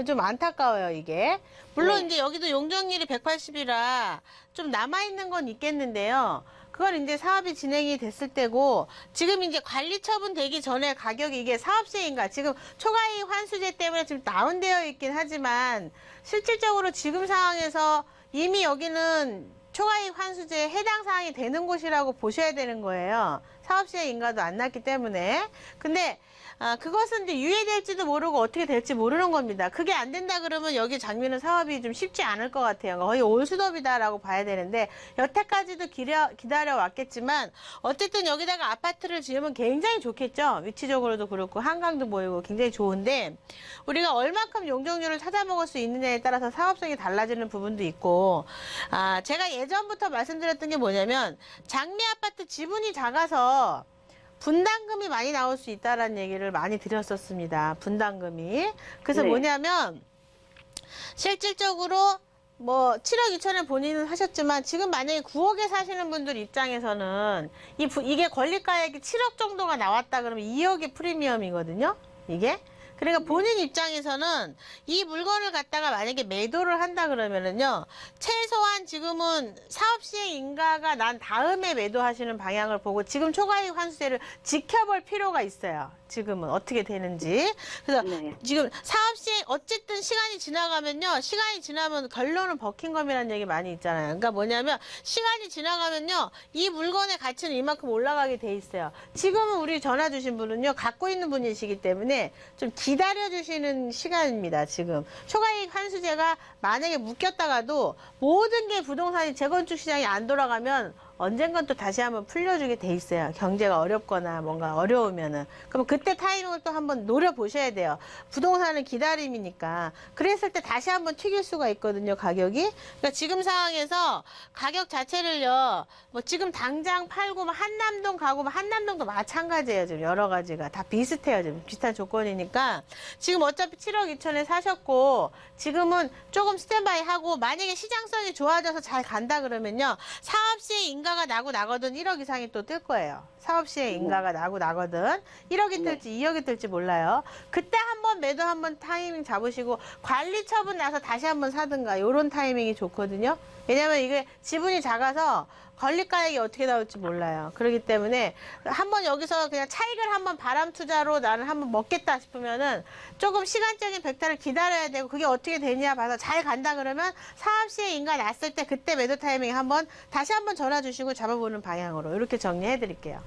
좀 안타까워요, 이게. 물론 네. 이제 여기도 용적률이 180이라 좀 남아있는 건 있겠는데요. 그건 이제 사업이 진행이 됐을 때고, 지금 이제 관리 처분 되기 전에 가격이 이게 사업시행인가, 지금 초과이익 환수제 때문에 지금 다운되어 있긴 하지만, 실질적으로 지금 상황에서 이미 여기는 초과이익 환수제에 해당 사항이 되는 곳이라고 보셔야 되는 거예요. 사업시행 인가도 안 났기 때문에. 근데 그것은 이제 유예될지도 모르고 어떻게 될지 모르는 겁니다. 그게 안 된다 그러면 여기 장미는 사업이 좀 쉽지 않을 것 같아요. 거의 올수업이다라고 봐야 되는데, 여태까지도 기다려 왔겠지만 어쨌든 여기다가 아파트를 지으면 굉장히 좋겠죠. 위치적으로도 그렇고 한강도 보이고 굉장히 좋은데, 우리가 얼만큼 용적률을 찾아먹을 수 있느냐에 따라서 사업성이 달라지는 부분도 있고, 제가 예전부터 말씀드렸던 게 뭐냐면, 장미 아파트 지분이 작아서 분담금이 많이 나올 수 있다라는 얘기를 많이 드렸었습니다. 분담금이. 그래서 네. 뭐냐면, 실질적으로 뭐 7억 2천에 본인은 하셨지만, 지금 만약에 9억에 사시는 분들 입장에서는 이게 권리가액이 7억 정도가 나왔다 그러면 2억의 프리미엄이거든요. 이게. 그러니까 본인 입장에서는 이 물건을 갖다가 만약에 매도를 한다 그러면은요, 최소한 지금은 사업시행 인가가 난 다음에 매도하시는 방향을 보고 지금 초과이익 환수제를 지켜볼 필요가 있어요. 지금은 어떻게 되는지. 그래서 네. 지금 사업시행 어쨌든 시간이 지나가면요, 시간이 지나면 결론은 버킹엄이라는 얘기 많이 있잖아요. 그러니까 뭐냐면, 시간이 지나가면요, 이 물건의 가치는 이만큼 올라가게 돼 있어요. 지금은 우리 전화 주신 분은요, 갖고 있는 분이시기 때문에 좀 기다려주시는 시간입니다, 지금. 초과이익 환수제가 만약에 묶였다가도 모든 게 부동산이 재건축 시장이 안 돌아가면 언젠간 또 다시 한번 풀려주게 돼 있어요. 경제가 어렵거나 뭔가 어려우면은. 그럼 그때 타이밍을 또 한번 노려보셔야 돼요. 부동산은 기다림이니까. 그랬을 때 다시 한번 튀길 수가 있거든요, 가격이. 그러니까 지금 상황에서 가격 자체를요, 뭐 지금 당장 팔고, 뭐 한남동 가고, 뭐 한남동도 마찬가지예요. 지금 여러 가지가. 다 비슷해요. 지금 비슷한 조건이니까. 지금 어차피 7억 2천에 사셨고, 지금은 조금 스탠바이 하고, 만약에 시장성이 좋아져서 잘 간다 그러면요, 사업시행 인가가 나고 나거든 1억 이상이 또 뜰 거예요. 사업시행 인가가 나고 나거든 1억이 뜰지 2억이 뜰지 몰라요. 그때 한번 매도 한번 타이밍 잡으시고, 관리 처분 나서 다시 한번 사든가, 요런 타이밍이 좋거든요. 왜냐면 이게 지분이 작아서 권리가액이 어떻게 나올지 몰라요. 그렇기 때문에 한번 여기서 그냥 차익을 한번 바람 투자로 나는 한번 먹겠다 싶으면은 조금 시간적인 벡터를 기다려야 되고, 그게 어떻게 되냐 봐서 잘 간다 그러면 사업시행 인가 났을 때 그때 매도 타이밍 한번 다시 한번 전화 주시고 잡아보는 방향으로 이렇게 정리해 드릴게요.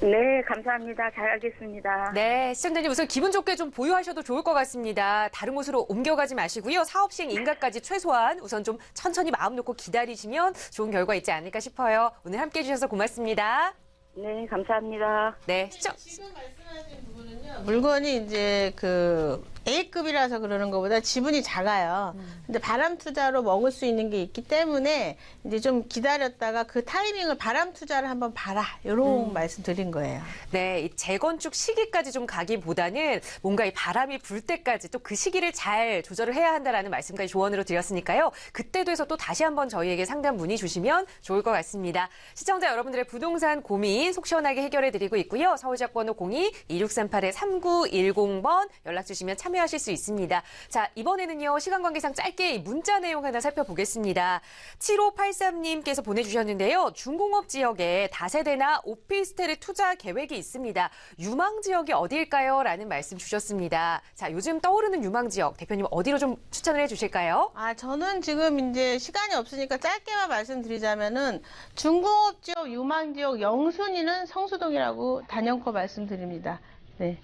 네, 감사합니다. 잘 알겠습니다. 네, 시청자님 우선 기분 좋게 좀 보유하셔도 좋을 것 같습니다. 다른 곳으로 옮겨가지 마시고요. 사업 시행 인가까지 최소한 우선 좀 천천히 마음 놓고 기다리시면 좋은 결과 있지 않을까 싶어요. 오늘 함께해 주셔서 고맙습니다. 네, 감사합니다. 네, 시청. 지금 말씀하신 부분은요, 물건이 이제 그 A급이라서 그러는 것보다 지분이 작아요. 근데 바람 투자로 먹을 수 있는 게 있기 때문에 이제 좀 기다렸다가 그 타이밍을 바람 투자를 한번 봐라, 이런 말씀 드린 거예요. 네, 이 재건축 시기까지 좀 가기보다는 뭔가 이 바람이 불 때까지 또 그 시기를 잘 조절을 해야 한다라는 말씀까지 조언으로 드렸으니까요. 그때도 해서 또 다시 한번 저희에게 상담 문의 주시면 좋을 것 같습니다. 시청자 여러분들의 부동산 고민 속 시원하게 해결해 드리고 있고요. 서울지역 번호 02-2638-3910번 연락 주시면 참여하실 수 있습니다. 자, 이번에는요, 시간 관계상 짧게 이 문자 내용 하나 살펴보겠습니다. 7583님께서 보내주셨는데요. 중공업 지역에 다세대나 오피스텔에 투자 계획이 있습니다. 유망 지역이 어디일까요? 라는 말씀 주셨습니다. 자, 요즘 떠오르는 유망 지역, 대표님 어디로 좀 추천을 해주실까요? 저는 지금 이제 시간이 없으니까 짧게만 말씀드리자면은, 중공업 지역, 유망 지역, 영순위는 성수동이라고 단연코 말씀드립니다. 네.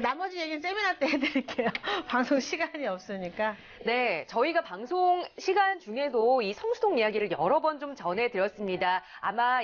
나머지 얘기는 세미나 때 해드릴게요. 방송 시간이 없으니까. 네, 저희가 방송 시간 중에도 이 성수동 이야기를 여러 번 좀 전해드렸습니다. 아마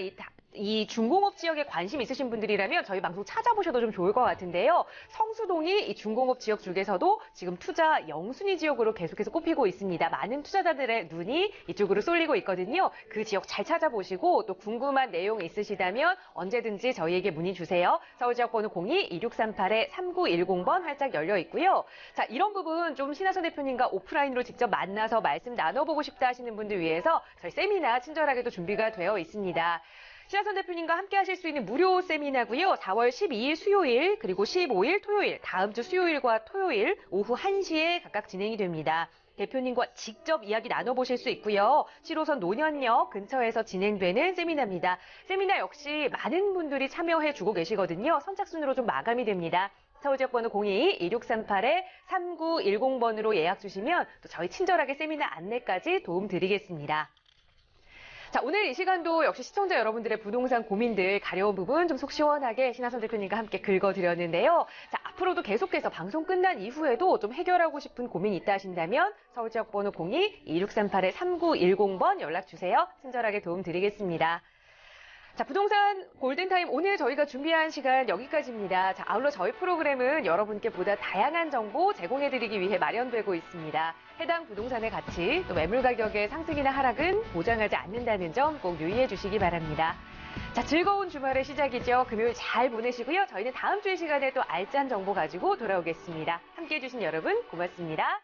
이 중공업 지역에 관심 있으신 분들이라면 저희 방송 찾아보셔도 좀 좋을 것 같은데요. 성수동이 이 중공업 지역 중에서도 지금 투자 영순위 지역으로 계속해서 꼽히고 있습니다. 많은 투자자들의 눈이 이쪽으로 쏠리고 있거든요. 그 지역 잘 찾아보시고 또 궁금한 내용 있으시다면 언제든지 저희에게 문의 주세요. 서울지역 번호 02-2638-3910번 활짝 열려 있고요. 자, 이런 부분 좀 신하선 대표님과 오프라인으로 직접 만나서 말씀 나눠보고 싶다 하시는 분들 위해서 저희 세미나 친절하게도 준비가 되어 있습니다. 신하선 대표님과 함께 하실 수 있는 무료 세미나고요. 4월 12일 수요일 그리고 15일 토요일, 다음 주 수요일과 토요일 오후 1시에 각각 진행이 됩니다. 대표님과 직접 이야기 나눠보실 수 있고요. 7호선 노년역 근처에서 진행되는 세미나입니다. 세미나 역시 많은 분들이 참여해주고 계시거든요. 선착순으로 좀 마감이 됩니다. 서울지역번호 02-2638-3910번으로 예약 주시면 또 저희 친절하게 세미나 안내까지 도움드리겠습니다. 자, 오늘 이 시간도 역시 시청자 여러분들의 부동산 고민들 가려운 부분 좀 속 시원하게 신하선 대표님과 함께 긁어드렸는데요. 자, 앞으로도 계속해서 방송 끝난 이후에도 좀 해결하고 싶은 고민 있다 하신다면 서울지역번호 02-2638-3910번 연락주세요. 친절하게 도움드리겠습니다. 자, 부동산 골든타임 오늘 저희가 준비한 시간 여기까지입니다. 자, 아울러 저희 프로그램은 여러분께 보다 다양한 정보 제공해드리기 위해 마련되고 있습니다. 해당 부동산의 가치, 또 매물 가격의 상승이나 하락은 보장하지 않는다는 점 꼭 유의해 주시기 바랍니다. 자, 즐거운 주말의 시작이죠. 금요일 잘 보내시고요. 저희는 다음 주의 시간에 또 알찬 정보 가지고 돌아오겠습니다. 함께해 주신 여러분 고맙습니다.